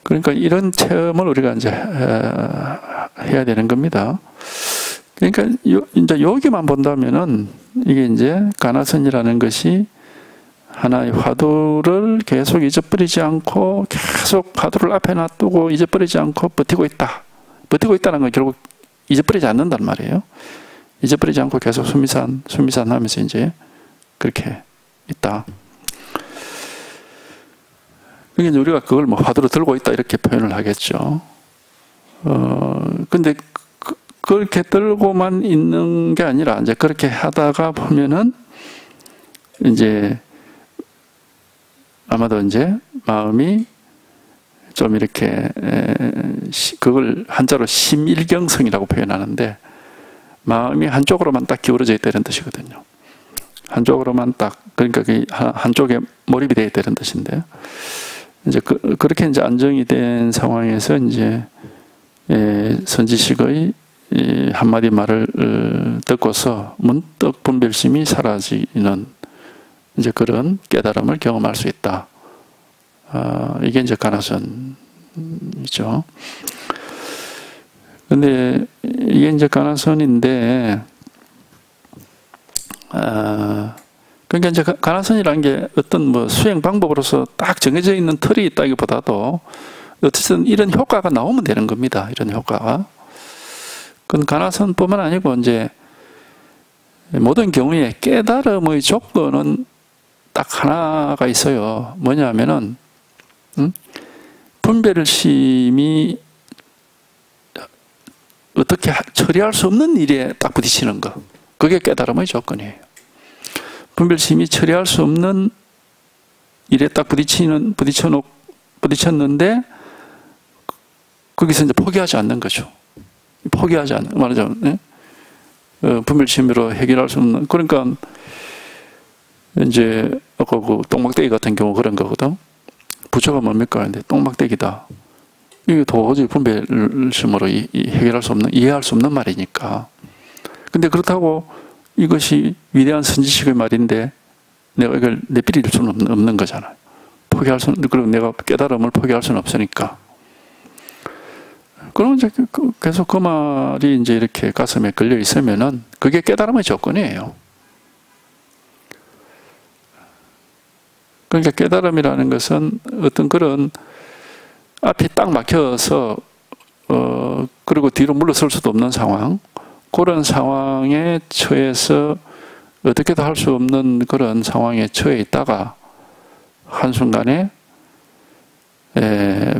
그러니까 이런 체험을 우리가 이제 해야 되는 겁니다. 그러니까 이제 여기만 본다면은 이게 이제 가나선이라는 것이 하나의 화두를 계속 잊어버리지 않고 계속 화두를 앞에 놔두고 잊어버리지 않고 버티고 있다. 버티고 있다는 건 결국 잊어버리지 않는단 말이에요. 잊어버리지 않고 계속 수미산 하면서 이제 그렇게 있다. 그러니까 우리가 그걸 뭐 화두로 들고 있다 이렇게 표현을 하겠죠. 근데 그렇게 들고만 있는 게 아니라 이제 그렇게 하다가 보면은 이제 아마도 이제 마음이 좀 이렇게 그걸 한자로 심일경성이라고 표현하는데 마음이 한쪽으로만 딱 기울어져 있다는 뜻이거든요. 한쪽으로만 딱 그러니까 한쪽에 몰입이 되어 있다는 뜻인데 이제 그렇게 이제 안정이 된 상황에서 이제 선지식의 한마디 말을 듣고서 문득 분별심이 사라지는 이제 그런 깨달음을 경험할 수 있다. 이게 이제 가나선이죠. 근데 이게 이제 가나선인데, 그러니까 이제 가나선이라는 게 어떤 뭐 수행 방법으로서 딱 정해져 있는 틀이 있다기보다도 어쨌든 이런 효과가 나오면 되는 겁니다. 이런 효과가. 그건 가나선뿐만 아니고 이제 모든 경우에 깨달음의 조건은 딱 하나가 있어요. 뭐냐면은 분별심이 어떻게 처리할 수 없는 일에 딱 부딪히는 거. 그게 깨달음의 조건이에요. 분별심이 처리할 수 없는 일에 딱 부딪혔는데 거기서 이제 포기하지 않는 거죠. 포기하지 않는, 말하자면, 분별심으로 해결할 수 없는, 그러니까, 이제, 아까 그 똥막대기 같은 경우 그런 거거든. 부처가 뭡니까? 근데 똥막대기다. 이게 도저히 분별심으로 해결할 수 없는, 이해할 수 없는 말이니까. 근데 그렇다고 이것이 위대한 선지식의 말인데, 내가 이걸 내버릴 수는 없는 거잖아요. 포기할 수는, 그리고 내가 깨달음을 포기할 수는 없으니까. 그럼 이제 계속 그 말이 이제 이렇게 가슴에 걸려 있으면은 그게 깨달음의 조건이에요. 그러니까 깨달음이라는 것은 어떤 그런 앞이 딱 막혀서 그리고 뒤로 물러설 수도 없는 상황, 그런 상황에 처해서 어떻게도 할 수 없는 그런 상황에 처해 있다가 한순간에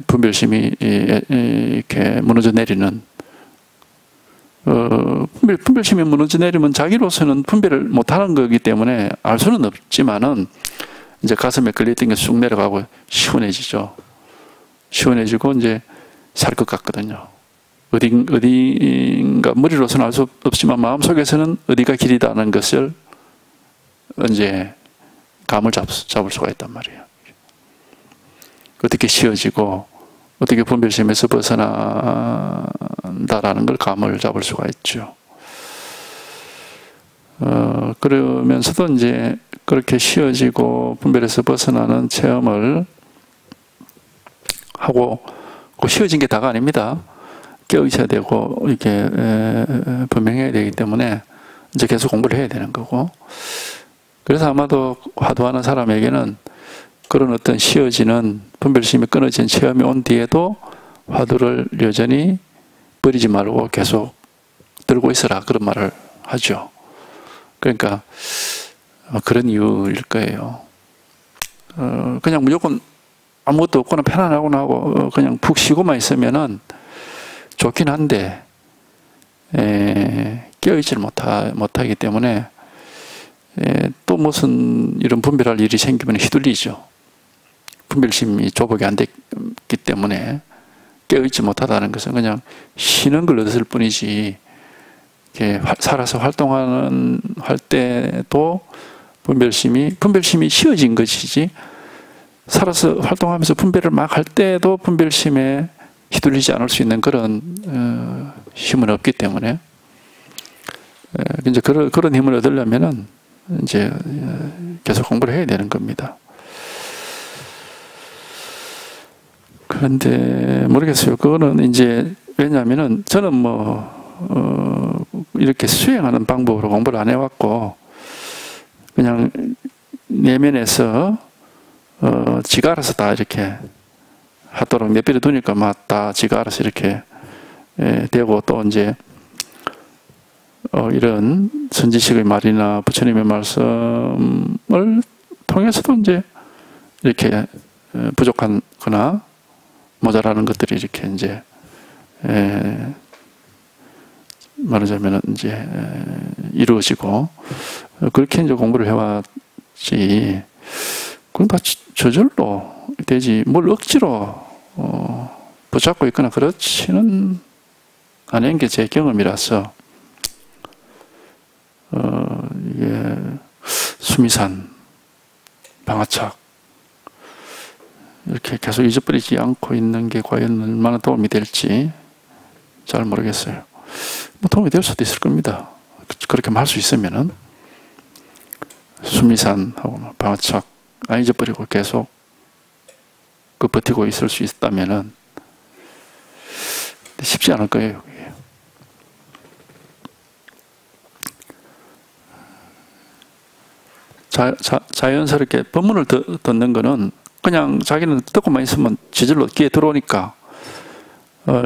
분별심이 이렇게 무너져 내리는 분별심이 무너져 내리면 자기로서는 분별을 못하는 거기 때문에 알 수는 없지만은 이제 가슴에 걸려있던 게 쑥 내려가고 시원해지죠. 시원해지고 이제 살 것 같거든요. 어딘가 머리로서는 알 수 없지만 마음속에서는 어디가 길이다는 것을 이제 감을 잡을 수가 있단 말이에요. 어떻게 쉬어지고 어떻게 분별심에서 벗어난다라는 걸 감을 잡을 수가 있죠. 그러면서도 이제 그렇게 쉬어지고 분별에서 벗어나는 체험을 하고 그 쉬어진 게 다가 아닙니다. 깨어 있어야 되고 이렇게 분명해야 되기 때문에 이제 계속 공부를 해야 되는 거고. 그래서 아마도 화두하는 사람에게는 그런 어떤 쉬어지는 분별심이 끊어진 체험이 온 뒤에도 화두를 여전히 버리지 말고 계속 들고 있어라, 그런 말을 하죠. 그러니까 그런 이유일 거예요. 그냥 무조건 아무것도 없거나 편안하거나 하고 그냥 푹 쉬고만 있으면은 좋긴 한데 깨어있지를 못하기 때문에 또 무슨 이런 분별할 일이 생기면 휘둘리죠. 분별심이 조복이 안 됐기 때문에 깨어있지 못하다는 것은 그냥 쉬는 걸 얻었을 뿐이지, 이렇게 살아서 활동하는 할 때도 분별심이 쉬어진 것이지, 살아서 활동하면서 분별을 막 할 때도 분별심에 휘둘리지 않을 수 있는 그런 힘은 없기 때문에, 이제 그런 힘을 얻으려면은 이제 계속 공부를 해야 되는 겁니다. 그런데 모르겠어요. 그거는 이제 왜냐하면은 저는 이렇게 수행하는 방법으로 공부를 안 해왔고, 그냥 내면에서 지가 알아서 다 이렇게 하도록 내버려 두니까 막 다 지가 알아서 이렇게 되고, 또 이제 이런 선지식의 말이나 부처님의 말씀을 통해서도 이제 이렇게 부족하거나 모자라는 것들이 이렇게 이제 말하자면 이제 이루어지고, 그렇게 이제 공부를 해왔지, 그건 다 저절로 되지, 뭘 억지로 붙잡고 있거나 그렇지는 않은 게 제 경험이라서, 이게 수미산, 방아착 이렇게 계속 잊어버리지 않고 있는 게 과연 얼마나 도움이 될지 잘 모르겠어요. 도움이 될 수도 있을 겁니다. 그렇게 할 수 있으면은. 수미산하고 방아착 안 잊어버리고 계속 버티고 있을 수 있다면은 쉽지 않을 거예요. 자연스럽게 법문을 듣는 거는 그냥 자기는 듣고만 있으면 지질로 귀에 들어오니까,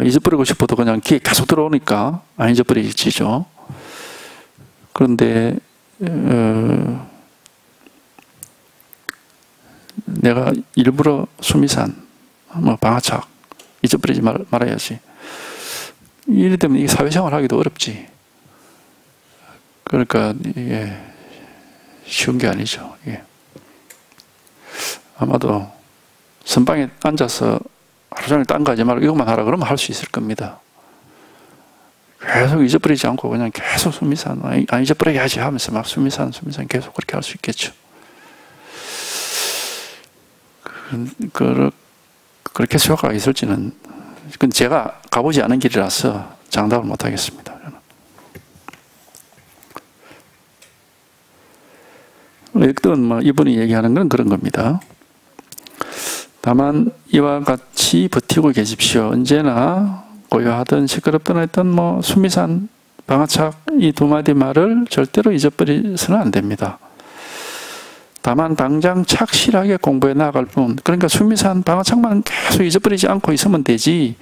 잊어버리고 싶어도 그냥 귀에 계속 들어오니까 안 잊어버리지죠. 그런데 내가 일부러 수미산, 방아착 잊어버리지 말아야지, 이래 되면 이게 사회생활 하기도 어렵지. 그러니까 이게 쉬운 게 아니죠. 이게 아마도 선방에 앉아서 하루 종일 딴 거 하지 말고 이것만 하라 그러면 할 수 있을 겁니다. 계속 잊어버리지 않고 그냥 계속 수미산, 안 잊어버리게 하지 하면서 막 수미산 계속 그렇게 할 수 있겠죠. 그렇게 효과가 있을지는, 그건 제가 가보지 않은 길이라서 장담을 못 하겠습니다. 어떤 이분이 얘기하는 건 그런 겁니다. 다만 이와 같이 버티고 계십시오. 언제나 고요하든 시끄럽든 하여튼 수미산, 방아착 이 두 마디 말을 절대로 잊어버리서는 안 됩니다. 다만 당장 착실하게 공부해 나아갈 뿐, 그러니까 수미산, 방아착만 계속 잊어버리지 않고 있으면 되지,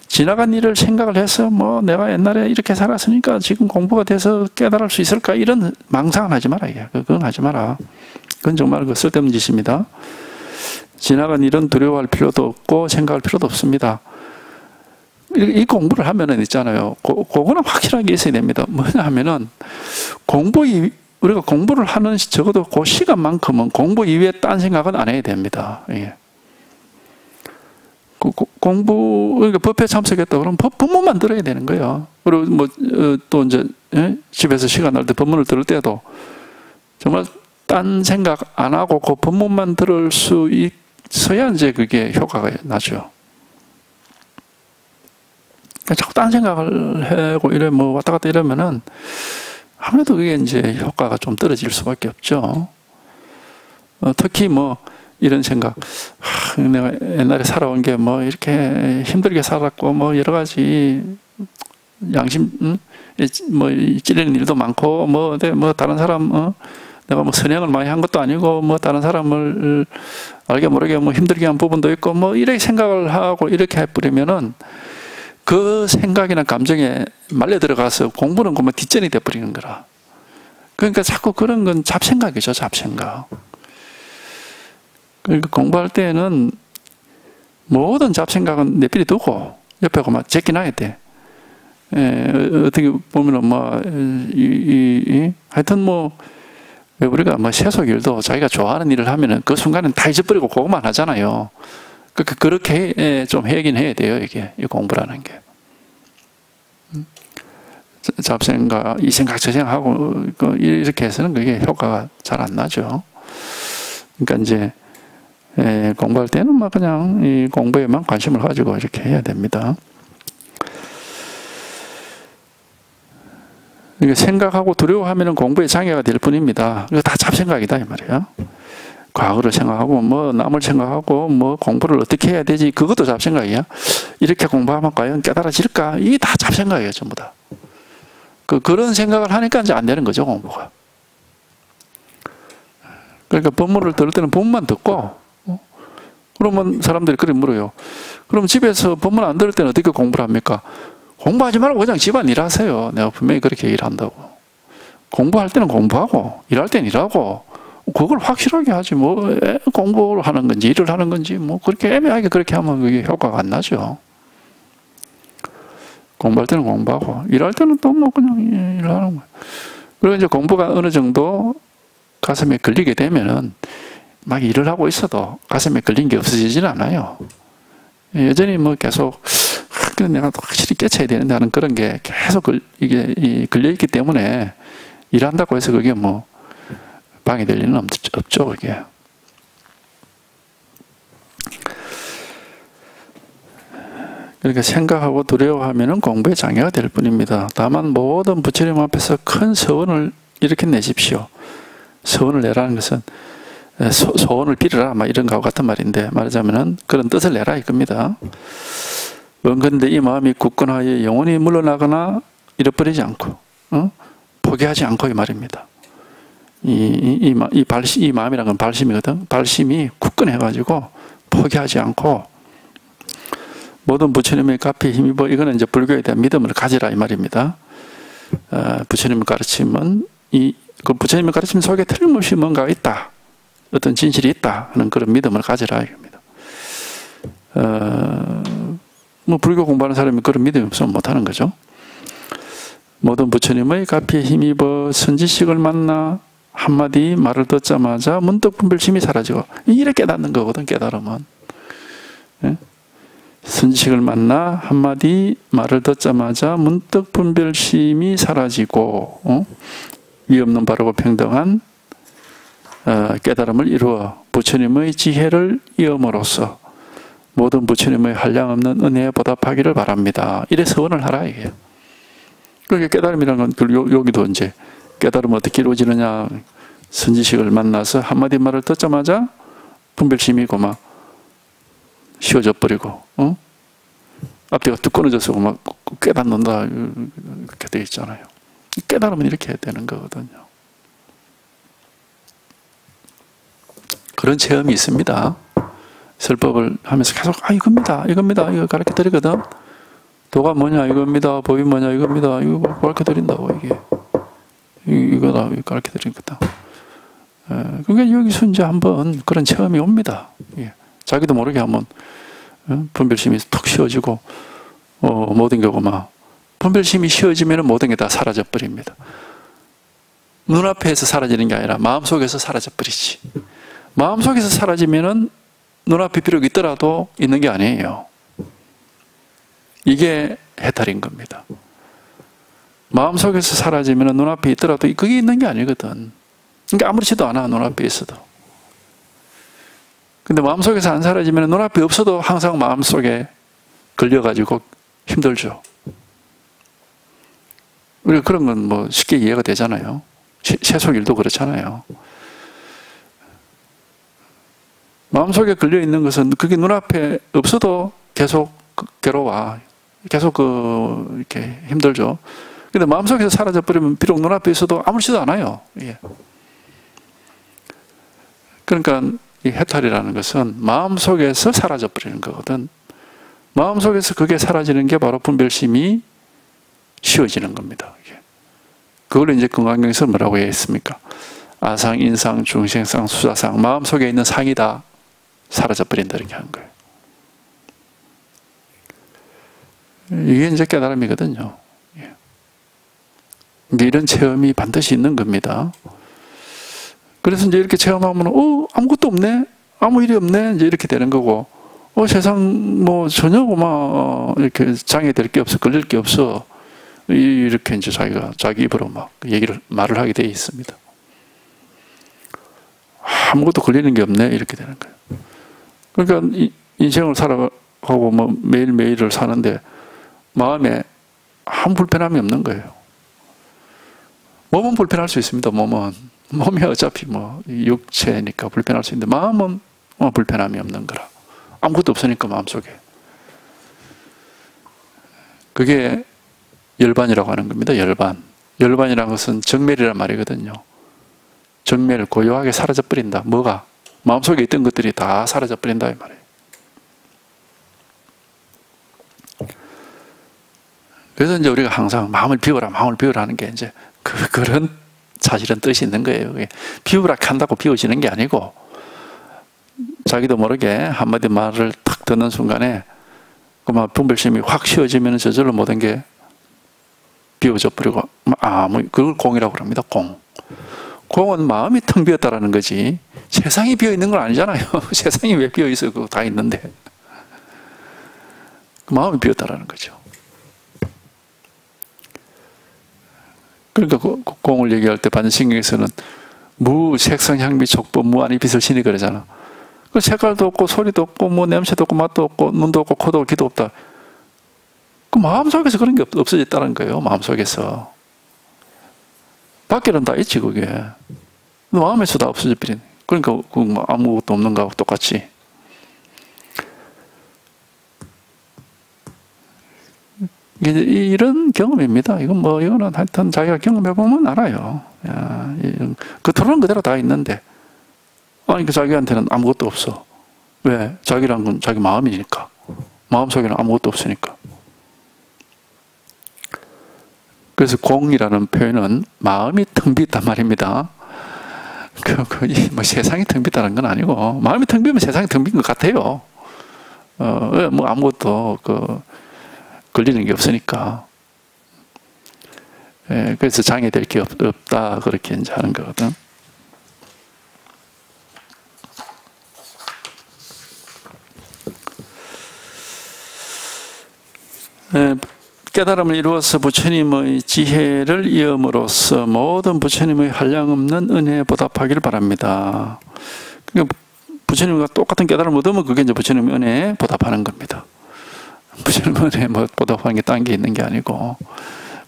지나간 일을 생각을 해서 내가 옛날에 이렇게 살았으니까 지금 공부가 돼서 깨달을 수 있을까, 이런 망상은 하지 마라. 그건 하지 마라. 그건 정말 쓸데없는 짓입니다. 지나간 일은 두려워할 필요도 없고 생각할 필요도 없습니다. 이 공부를 하면은 있잖아요. 그거는 확실하게 있어야 됩니다. 뭐냐 하면은 우리가 공부를 하는 적어도 그 시간만큼은 공부 이외에 딴 생각은 안 해야 됩니다. 예. 그러니까 법회 참석했다 그러면 법문만 들어야 되는 거예요. 그리고 또 이제 집에서 시간 날 때 법문을 들을 때도 정말 딴 생각 안 하고 그 법문만 들을 수 있어야 이제 그게 효과가 나죠. 자꾸 딴 생각을 하고 왔다 갔다 이러면은 아무래도 그게 이제 효과가 좀 떨어질 수밖에 없죠. 특히 이런 생각, 내가 옛날에 살아온 게 이렇게 힘들게 살았고 여러 가지 양심 찔리는 일도 많고 다른 사람 내가 뭐 선행을 많이 한 것도 아니고 뭐 다른 사람을 알게 모르게 뭐 힘들게 한 부분도 있고 뭐 이렇게 생각을 하고 이렇게 해버리면은 그 생각이나 감정에 말려 들어가서 공부는 그만 뒷전이 돼버리는 거라. 그러니까 자꾸 그런 건 잡생각이죠, 잡생각. 그러니까 공부할 때는 모든 잡생각은 내버려 두고 옆에 그만 제끼놔야 돼. 어떻게 보면은 뭐, 하여튼 뭐, 왜 우리가 뭐 세속 일도 자기가 좋아하는 일을 하면은 그 순간은 다 잊어버리고 그것만 하잖아요. 그렇게 좀 해야긴 해야 돼요, 이게. 이 공부라는 게. 잡생각, 이 생각, 저 생각하고, 이렇게 해서는 그게 효과가 잘 안 나죠. 그러니까 이제, 공부할 때는 뭐 그냥 이 공부에만 관심을 가지고 이렇게 해야 됩니다. 그러니까 생각하고 두려워하면 공부에 장애가 될 뿐입니다. 이거 다 잡생각이다 이 말이에요. 과거를 생각하고 뭐 남을 생각하고 뭐 공부를 어떻게 해야 되지 그것도 잡생각이야. 이렇게 공부하면 과연 깨달아질까? 이게 다 잡생각이에요 전부 다. 그런 생각을 하니까 이제 안 되는 거죠 공부가. 그러니까 법문을 들을 때는 법문만 듣고 그러면 사람들이 그래 물어요. 그럼 집에서 법문 안 들을 때는 어떻게 공부를 합니까? 공부하지 말고 그냥 집안 일하세요. 내가 분명히 그렇게 얘기를 한다고. 공부할 때는 공부하고 일할 때는 일하고 그걸 확실하게 하지 뭐 공부를 하는 건지 일을 하는 건지 뭐 그렇게 애매하게 그렇게 하면 그게 효과가 안 나죠. 공부할 때는 공부하고 일할 때는 또 뭐 그냥 일하는 거예요. 그리고 이제 공부가 어느 정도 가슴에 걸리게 되면은 막 일을 하고 있어도 가슴에 걸린 게 없어지지는 않아요. 여전히 뭐 계속 내가 확실히 깨쳐야 되는데 하는 그런 게 계속 이게 걸려있기 때문에 일한다고 해서 그게 뭐 방해될 일은 없죠, 그게. 그러니까 생각하고 두려워하면 공부에 장애가 될 뿐입니다. 다만 모든 부처님 앞에서 큰 서원을 이렇게 내십시오. 서원을 내라는 것은 소원을 빌어라, 막 이런 거하고 같은 말인데 말하자면은 그런 뜻을 내라 이겁니다. 원건데 이 마음이 굳건하여 영원히 물러나거나 잃어버리지 않고, 포기하지 않고 이 말입니다. 이 마음이라는 건 발심이거든. 발심이 굳건해가지고 포기하지 않고 모든 부처님의 가피에 힘입어 이거는 이제 불교에 대한 믿음을 가지라 이 말입니다. 부처님의 가르침은 그 부처님의 가르침 속에 틀림없이 뭔가 있다. 어떤 진실이 있다 하는 그런 믿음을 가지라 이겁니다. 뭐 불교 공부하는 사람이 그런 믿음이 없으면 못하는 거죠. 모든 부처님의 가피에 힘입어 선지식을 만나 한마디 말을 듣자마자 문득 분별심이 사라지고 이렇게 깨닫는 거거든. 깨달으면 선지식을 만나 한마디 말을 듣자마자 문득 분별심이 사라지고 위 없는 바르고 평등한 깨달음을 이루어 부처님의 지혜를 이음으로써 모든 부처님의 한량없는 은혜에 보답하기를 바랍니다. 이래 서원을 하라 이게요. 그러니까 깨달음이라는 건 여기도 이제 깨달음은 어떻게 이루어지느냐 선지식을 만나서 한마디 말을 듣자마자 분별심이고 막 쉬워져 버리고 앞뒤가 뚝 끊어져서 막 깨닫는다 이렇게 되어 있잖아요. 깨달음은 이렇게 해야 되는 거거든요. 그런 체험이 있습니다. 설법을 하면서 계속 이겁니다 이거 가르쳐 드리거든. 도가 뭐냐 이겁니다. 법이 뭐냐 이겁니다. 이거 가르쳐 드린다고 이게 이거다 가르쳐 드리거든. 그러니까 여기서 이제 한번 그런 체험이 옵니다. 자기도 모르게 한번 분별심이 툭 쉬어지고 모든 경우 막 분별심이 쉬어지면 모든 게 다 사라져 버립니다. 눈앞에서 사라지는 게 아니라 마음속에서 사라져 버리지. 마음속에서 사라지면은 눈앞에 비록 있더라도 있는 게 아니에요. 이게 해탈인 겁니다. 마음속에서 사라지면 눈앞에 있더라도 그게 있는 게 아니거든. 그러니까 아무렇지도 않아 눈앞에 있어도. 근데 마음속에서 안 사라지면 눈앞에 없어도 항상 마음속에 걸려가지고 힘들죠. 우리가 그런 건 뭐 쉽게 이해가 되잖아요. 세속 일도 그렇잖아요. 마음속에 걸려있는 것은 그게 눈앞에 없어도 계속 괴로워. 계속 이렇게 힘들죠. 근데 마음속에서 사라져버리면 비록 눈앞에 있어도 아무렇지도 않아요. 예. 그러니까 이 해탈이라는 것은 마음속에서 사라져버리는 거거든. 마음속에서 그게 사라지는 게 바로 분별심이 쉬워지는 겁니다. 그걸 이제 금강경에서 뭐라고 했습니까? 아상, 인상, 중생상, 수사상, 마음속에 있는 상이 다 사라져버린다 이렇게 하는 거예요. 이게 이제 깨달음이거든요. 이런 체험이 반드시 있는 겁니다. 그래서 이제 이렇게 체험하면, 아무것도 없네? 아무 일이 없네? 이제 이렇게 되는 거고, 세상 뭐 전혀 이렇게 장애될 게 없어, 걸릴 게 없어. 이렇게 이제 자기가 자기 입으로 막 말을 하게 되어 있습니다. 아무것도 걸리는 게 없네? 이렇게 되는 거예요. 그러니까 인생을 살아가고 뭐 매일매일을 사는데 마음에 아무 불편함이 없는 거예요. 몸은 불편할 수 있습니다. 몸이 어차피 뭐 육체니까 불편할 수 있는데 마음은 불편함이 없는 거라. 아무것도 없으니까 마음속에. 그게 열반이라고 하는 겁니다. 열반. 열반이라는 것은 정멸이란 말이거든요. 정멸, 고요하게 사라져버린다. 뭐가? 마음속에 있던 것들이 다 사라져버린다 이 말이에요. 그래서 이제 우리가 항상 마음을 비워라 하는 게 이제 그런 사실은 뜻이 있는 거예요. 비우라 한다고 비워지는 게 아니고 자기도 모르게 한마디 말을 탁 듣는 순간에 그만 분별심이 확 쉬어지면 저절로 모든 게 비워져 버리고 그걸 공이라고 합니다. 공은 마음이 텅 비었다라는 거지 세상이 비어 있는 건 아니잖아요. 세상이 왜 비어 있어? 그거 다 있는데 마음이 비었다라는 거죠. 그러니까 공을 얘기할 때 반신경에서는 무, 색성, 향미, 촉법, 무한히 빛을 지니 그러잖아. 그 색깔도 없고 소리도 없고 뭐 냄새도 없고 맛도 없고 눈도 없고 코도 없고 귀도 없다. 그 마음속에서 그런 게 없어졌다는 거예요. 마음속에서. 밖에는 다 있지 그게. 마음에서 다 없어져 버리네. 그러니까 아무것도 없는 거하고 똑같이. 이런 경험입니다. 이거는 하여튼 자기가 경험해보면 알아요. 겉으로는 그대로 다 있는데, 자기한테는 아무것도 없어. 왜? 자기란 건 자기 마음이니까. 마음속에는 아무것도 없으니까. 그래서 공이라는 표현은 마음이 텅 비었단 말입니다. 세상이 텅 비었다는 건 아니고, 마음이 텅 비면 세상이 텅 빈 것 같아요. 아무것도, 걸리는 게 없으니까. 그래서 장애될 게 없다, 그렇게 이제 하는 거거든. 깨달음을 이루어서 부처님의 지혜를 이음으로써 모든 부처님의 한량없는 은혜에 보답하기를 바랍니다. 그러니까 부처님과 똑같은 깨달음을 얻으면 그게 이제 부처님의 은혜에 보답하는 겁니다. 부처님 은혜에 보답하는 게 딴 게 있는 게 아니고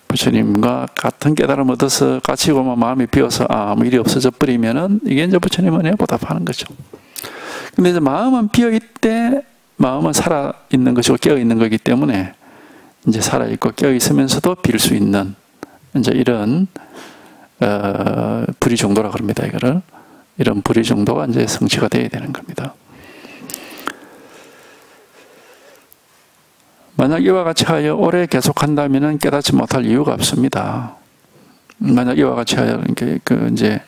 부처님과 같은 깨달음을 얻어서 같이 오면 마음이 비어서 아무 일이 없어져 버리면은 이게 이제 부처님 은혜에 보답하는 거죠. 근데 이제 마음은 비어 있대 마음은 살아 있는 것이고 깨어 있는 거기 때문에 이제 살아 있고 깨어 있으면서도 빌 수 있는 이제 이런 불의 정도라 그럽니다. 이거를 이런 불의 정도가 이제 성취가 되어야 되는 겁니다. 만약 이와 같이 하여 오래 계속한다면 깨닫지 못할 이유가 없습니다. 만약 이와 같이 하여 이제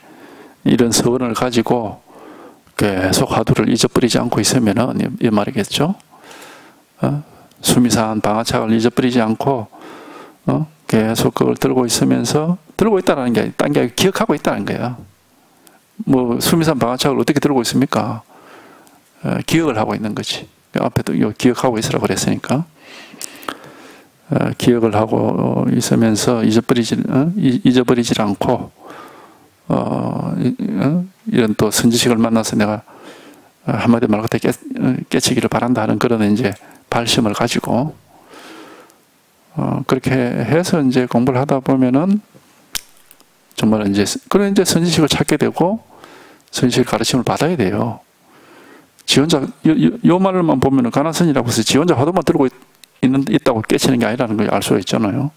이런 서원을 가지고 계속 화두를 잊어버리지 않고 있으면은 이 말이겠죠. 수미산 방아착을 잊어버리지 않고 계속 그걸 들고 있으면서 들고 있다는 게 딴 게 기억하고 있다는 거예요. 뭐 수미산 방아착을 어떻게 들고 있습니까? 기억을 하고 있는 거지. 앞에도 기억하고 있으라고 그랬으니까. 기억을 하고 있으면서 잊어버리질 않고 이런 또 선지식을 만나서 내가 한마디 말 그때 깨치기를 바란다 하는 그런 이제 발심을 가지고 그렇게 해서 이제 공부를 하다 보면은 정말 이제 그런 이제 선지식을 찾게 되고 선지식 가르침을 받아야 돼요. 지 혼자 요 말만 보면은 가나선이라고 해서 지 혼자 화두만 들고 있다고 깨치는 게 아니라는 걸 알 수가 있잖아요.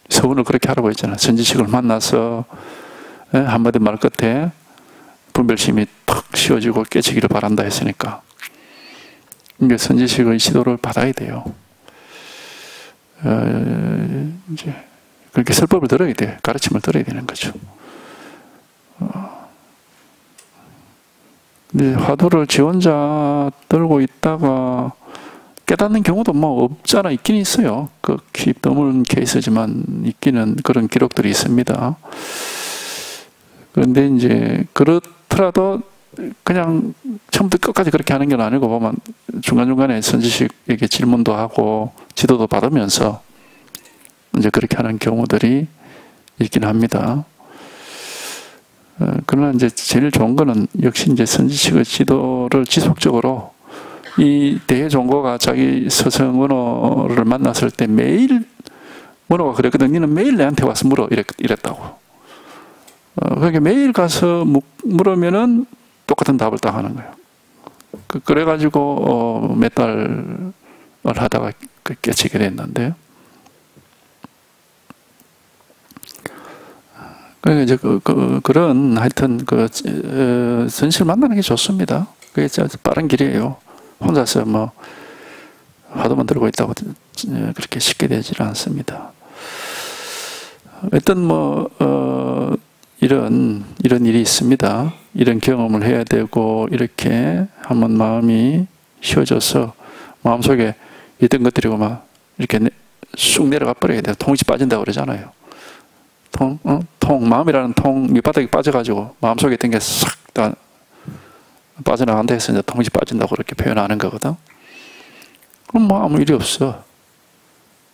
서원을 그렇게 하라고 했잖아요. 선지식을 만나서 한마디 말 끝에 분별심이 탁 씌워지고 깨지기를 바란다 했으니까 이게 선지식의 지도를 받아야 돼요. 이제 그렇게 설법을 들어야 돼. 가르침을 들어야 되는 거죠. 근데 화두를 지 혼자 들고 있다가 깨닫는 경우도 뭐 없잖아. 있긴 있어요. 극히 드문 케이스지만 있기는 그런 기록들이 있습니다. 그런데 이제 그렇더라도 그냥 처음부터 끝까지 그렇게 하는 건 아니고 보면 중간중간에 선지식에게 질문도 하고 지도도 받으면서 이제 그렇게 하는 경우들이 있긴 합니다. 그러나 이제 제일 좋은 거는 역시 이제 선지식의 지도를 지속적으로 이 대종고가 자기 스승 원호를 만났을 때 매일 원호가 그랬거든. 너는 매일 내한테 와서 물어 이랬다고. 그러니까 매일 가서 물으면은 똑같은 답을 딱 하는 거예요. 그래가지고 몇 달을 하다가 깨치게 됐는데요. 그러니까 이제 그런 하여튼 선실을 만나는 게 좋습니다. 그게 진짜 빠른 길이에요. 혼자서 뭐 화두만 들고 있다고 그렇게 쉽게 되지는 않습니다. 어떤 이런 일이 있습니다. 이런 경험을 해야 되고 이렇게 한번 마음이 쉬어져서 마음속에 있던 것들이고 막 이렇게 쑥 내려가 버려야 돼요. 통이 빠진다고 그러잖아요. 마음이라는 통 밑바닥에 빠져가지고 마음속에 있던 게 싹 다 빠져나간다 해서 이제 통이 빠진다고 그렇게 표현하는 거거든. 그럼 뭐 아무 일이 없어.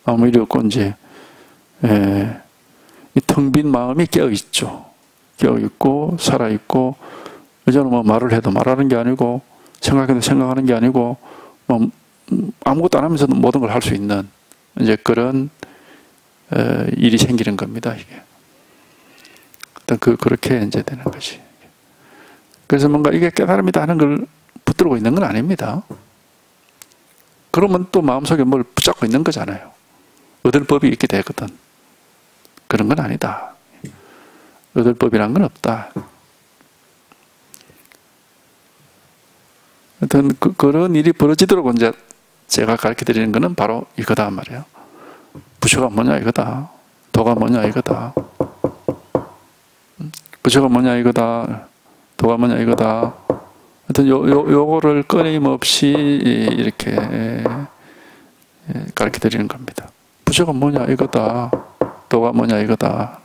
아무 일이 없고 이제 이 텅 빈 마음이 깨어있죠. 깨어있고 살아있고 이제는 뭐 말을 해도 말하는 게 아니고 생각해도 생각하는 게 아니고 뭐 아무것도 안 하면서도 모든 걸 할 수 있는 이제 그런 일이 생기는 겁니다. 이게 어떤 그렇게 이제 되는 것이. 그래서 뭔가 이게 깨달음이다 하는 걸 붙들고 있는 건 아닙니다. 그러면 또 마음속에 뭘 붙잡고 있는 거잖아요. 얻을 법이 있게 되거든. 그런 건 아니다. 얻을 법이란 건 없다. 하여튼 그런 일이 벌어지도록 이제 제가 가르쳐 드리는 거는 바로 이거다 말이에요. 부처가 뭐냐 이거다. 도가 뭐냐 이거다. 부처가 뭐냐 이거다. 도가 뭐냐 이거다. 하여튼 요거를 끊임없이 이렇게 가르쳐 드리는 겁니다. 부처가 뭐냐 이거다. 도가 뭐냐 이거다.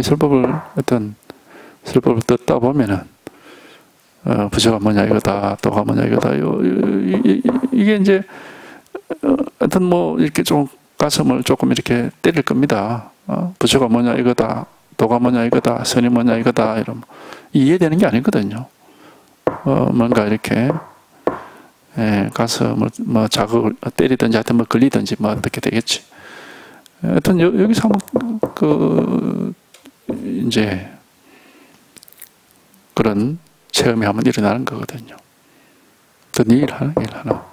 설법을 듣다 보면은 부처가 뭐냐 이거다. 도가 뭐냐 이거다. 이게 이제 하여튼 뭐 이렇게 좀 가슴을 조금 이렇게 때릴 겁니다. 부처가 뭐냐 이거다. 도가 뭐냐 이거다. 선이 뭐냐 이거다. 이러면 이해되는 게 아니거든요. 뭔가 이렇게 가서 뭐 자극을 때리든지 하여튼 뭐 걸리든지 뭐 어떻게 되겠지. 하여튼 여기서 한번 이제 그런 체험이 한번 일어나는 거거든요. 어떤 일 하나.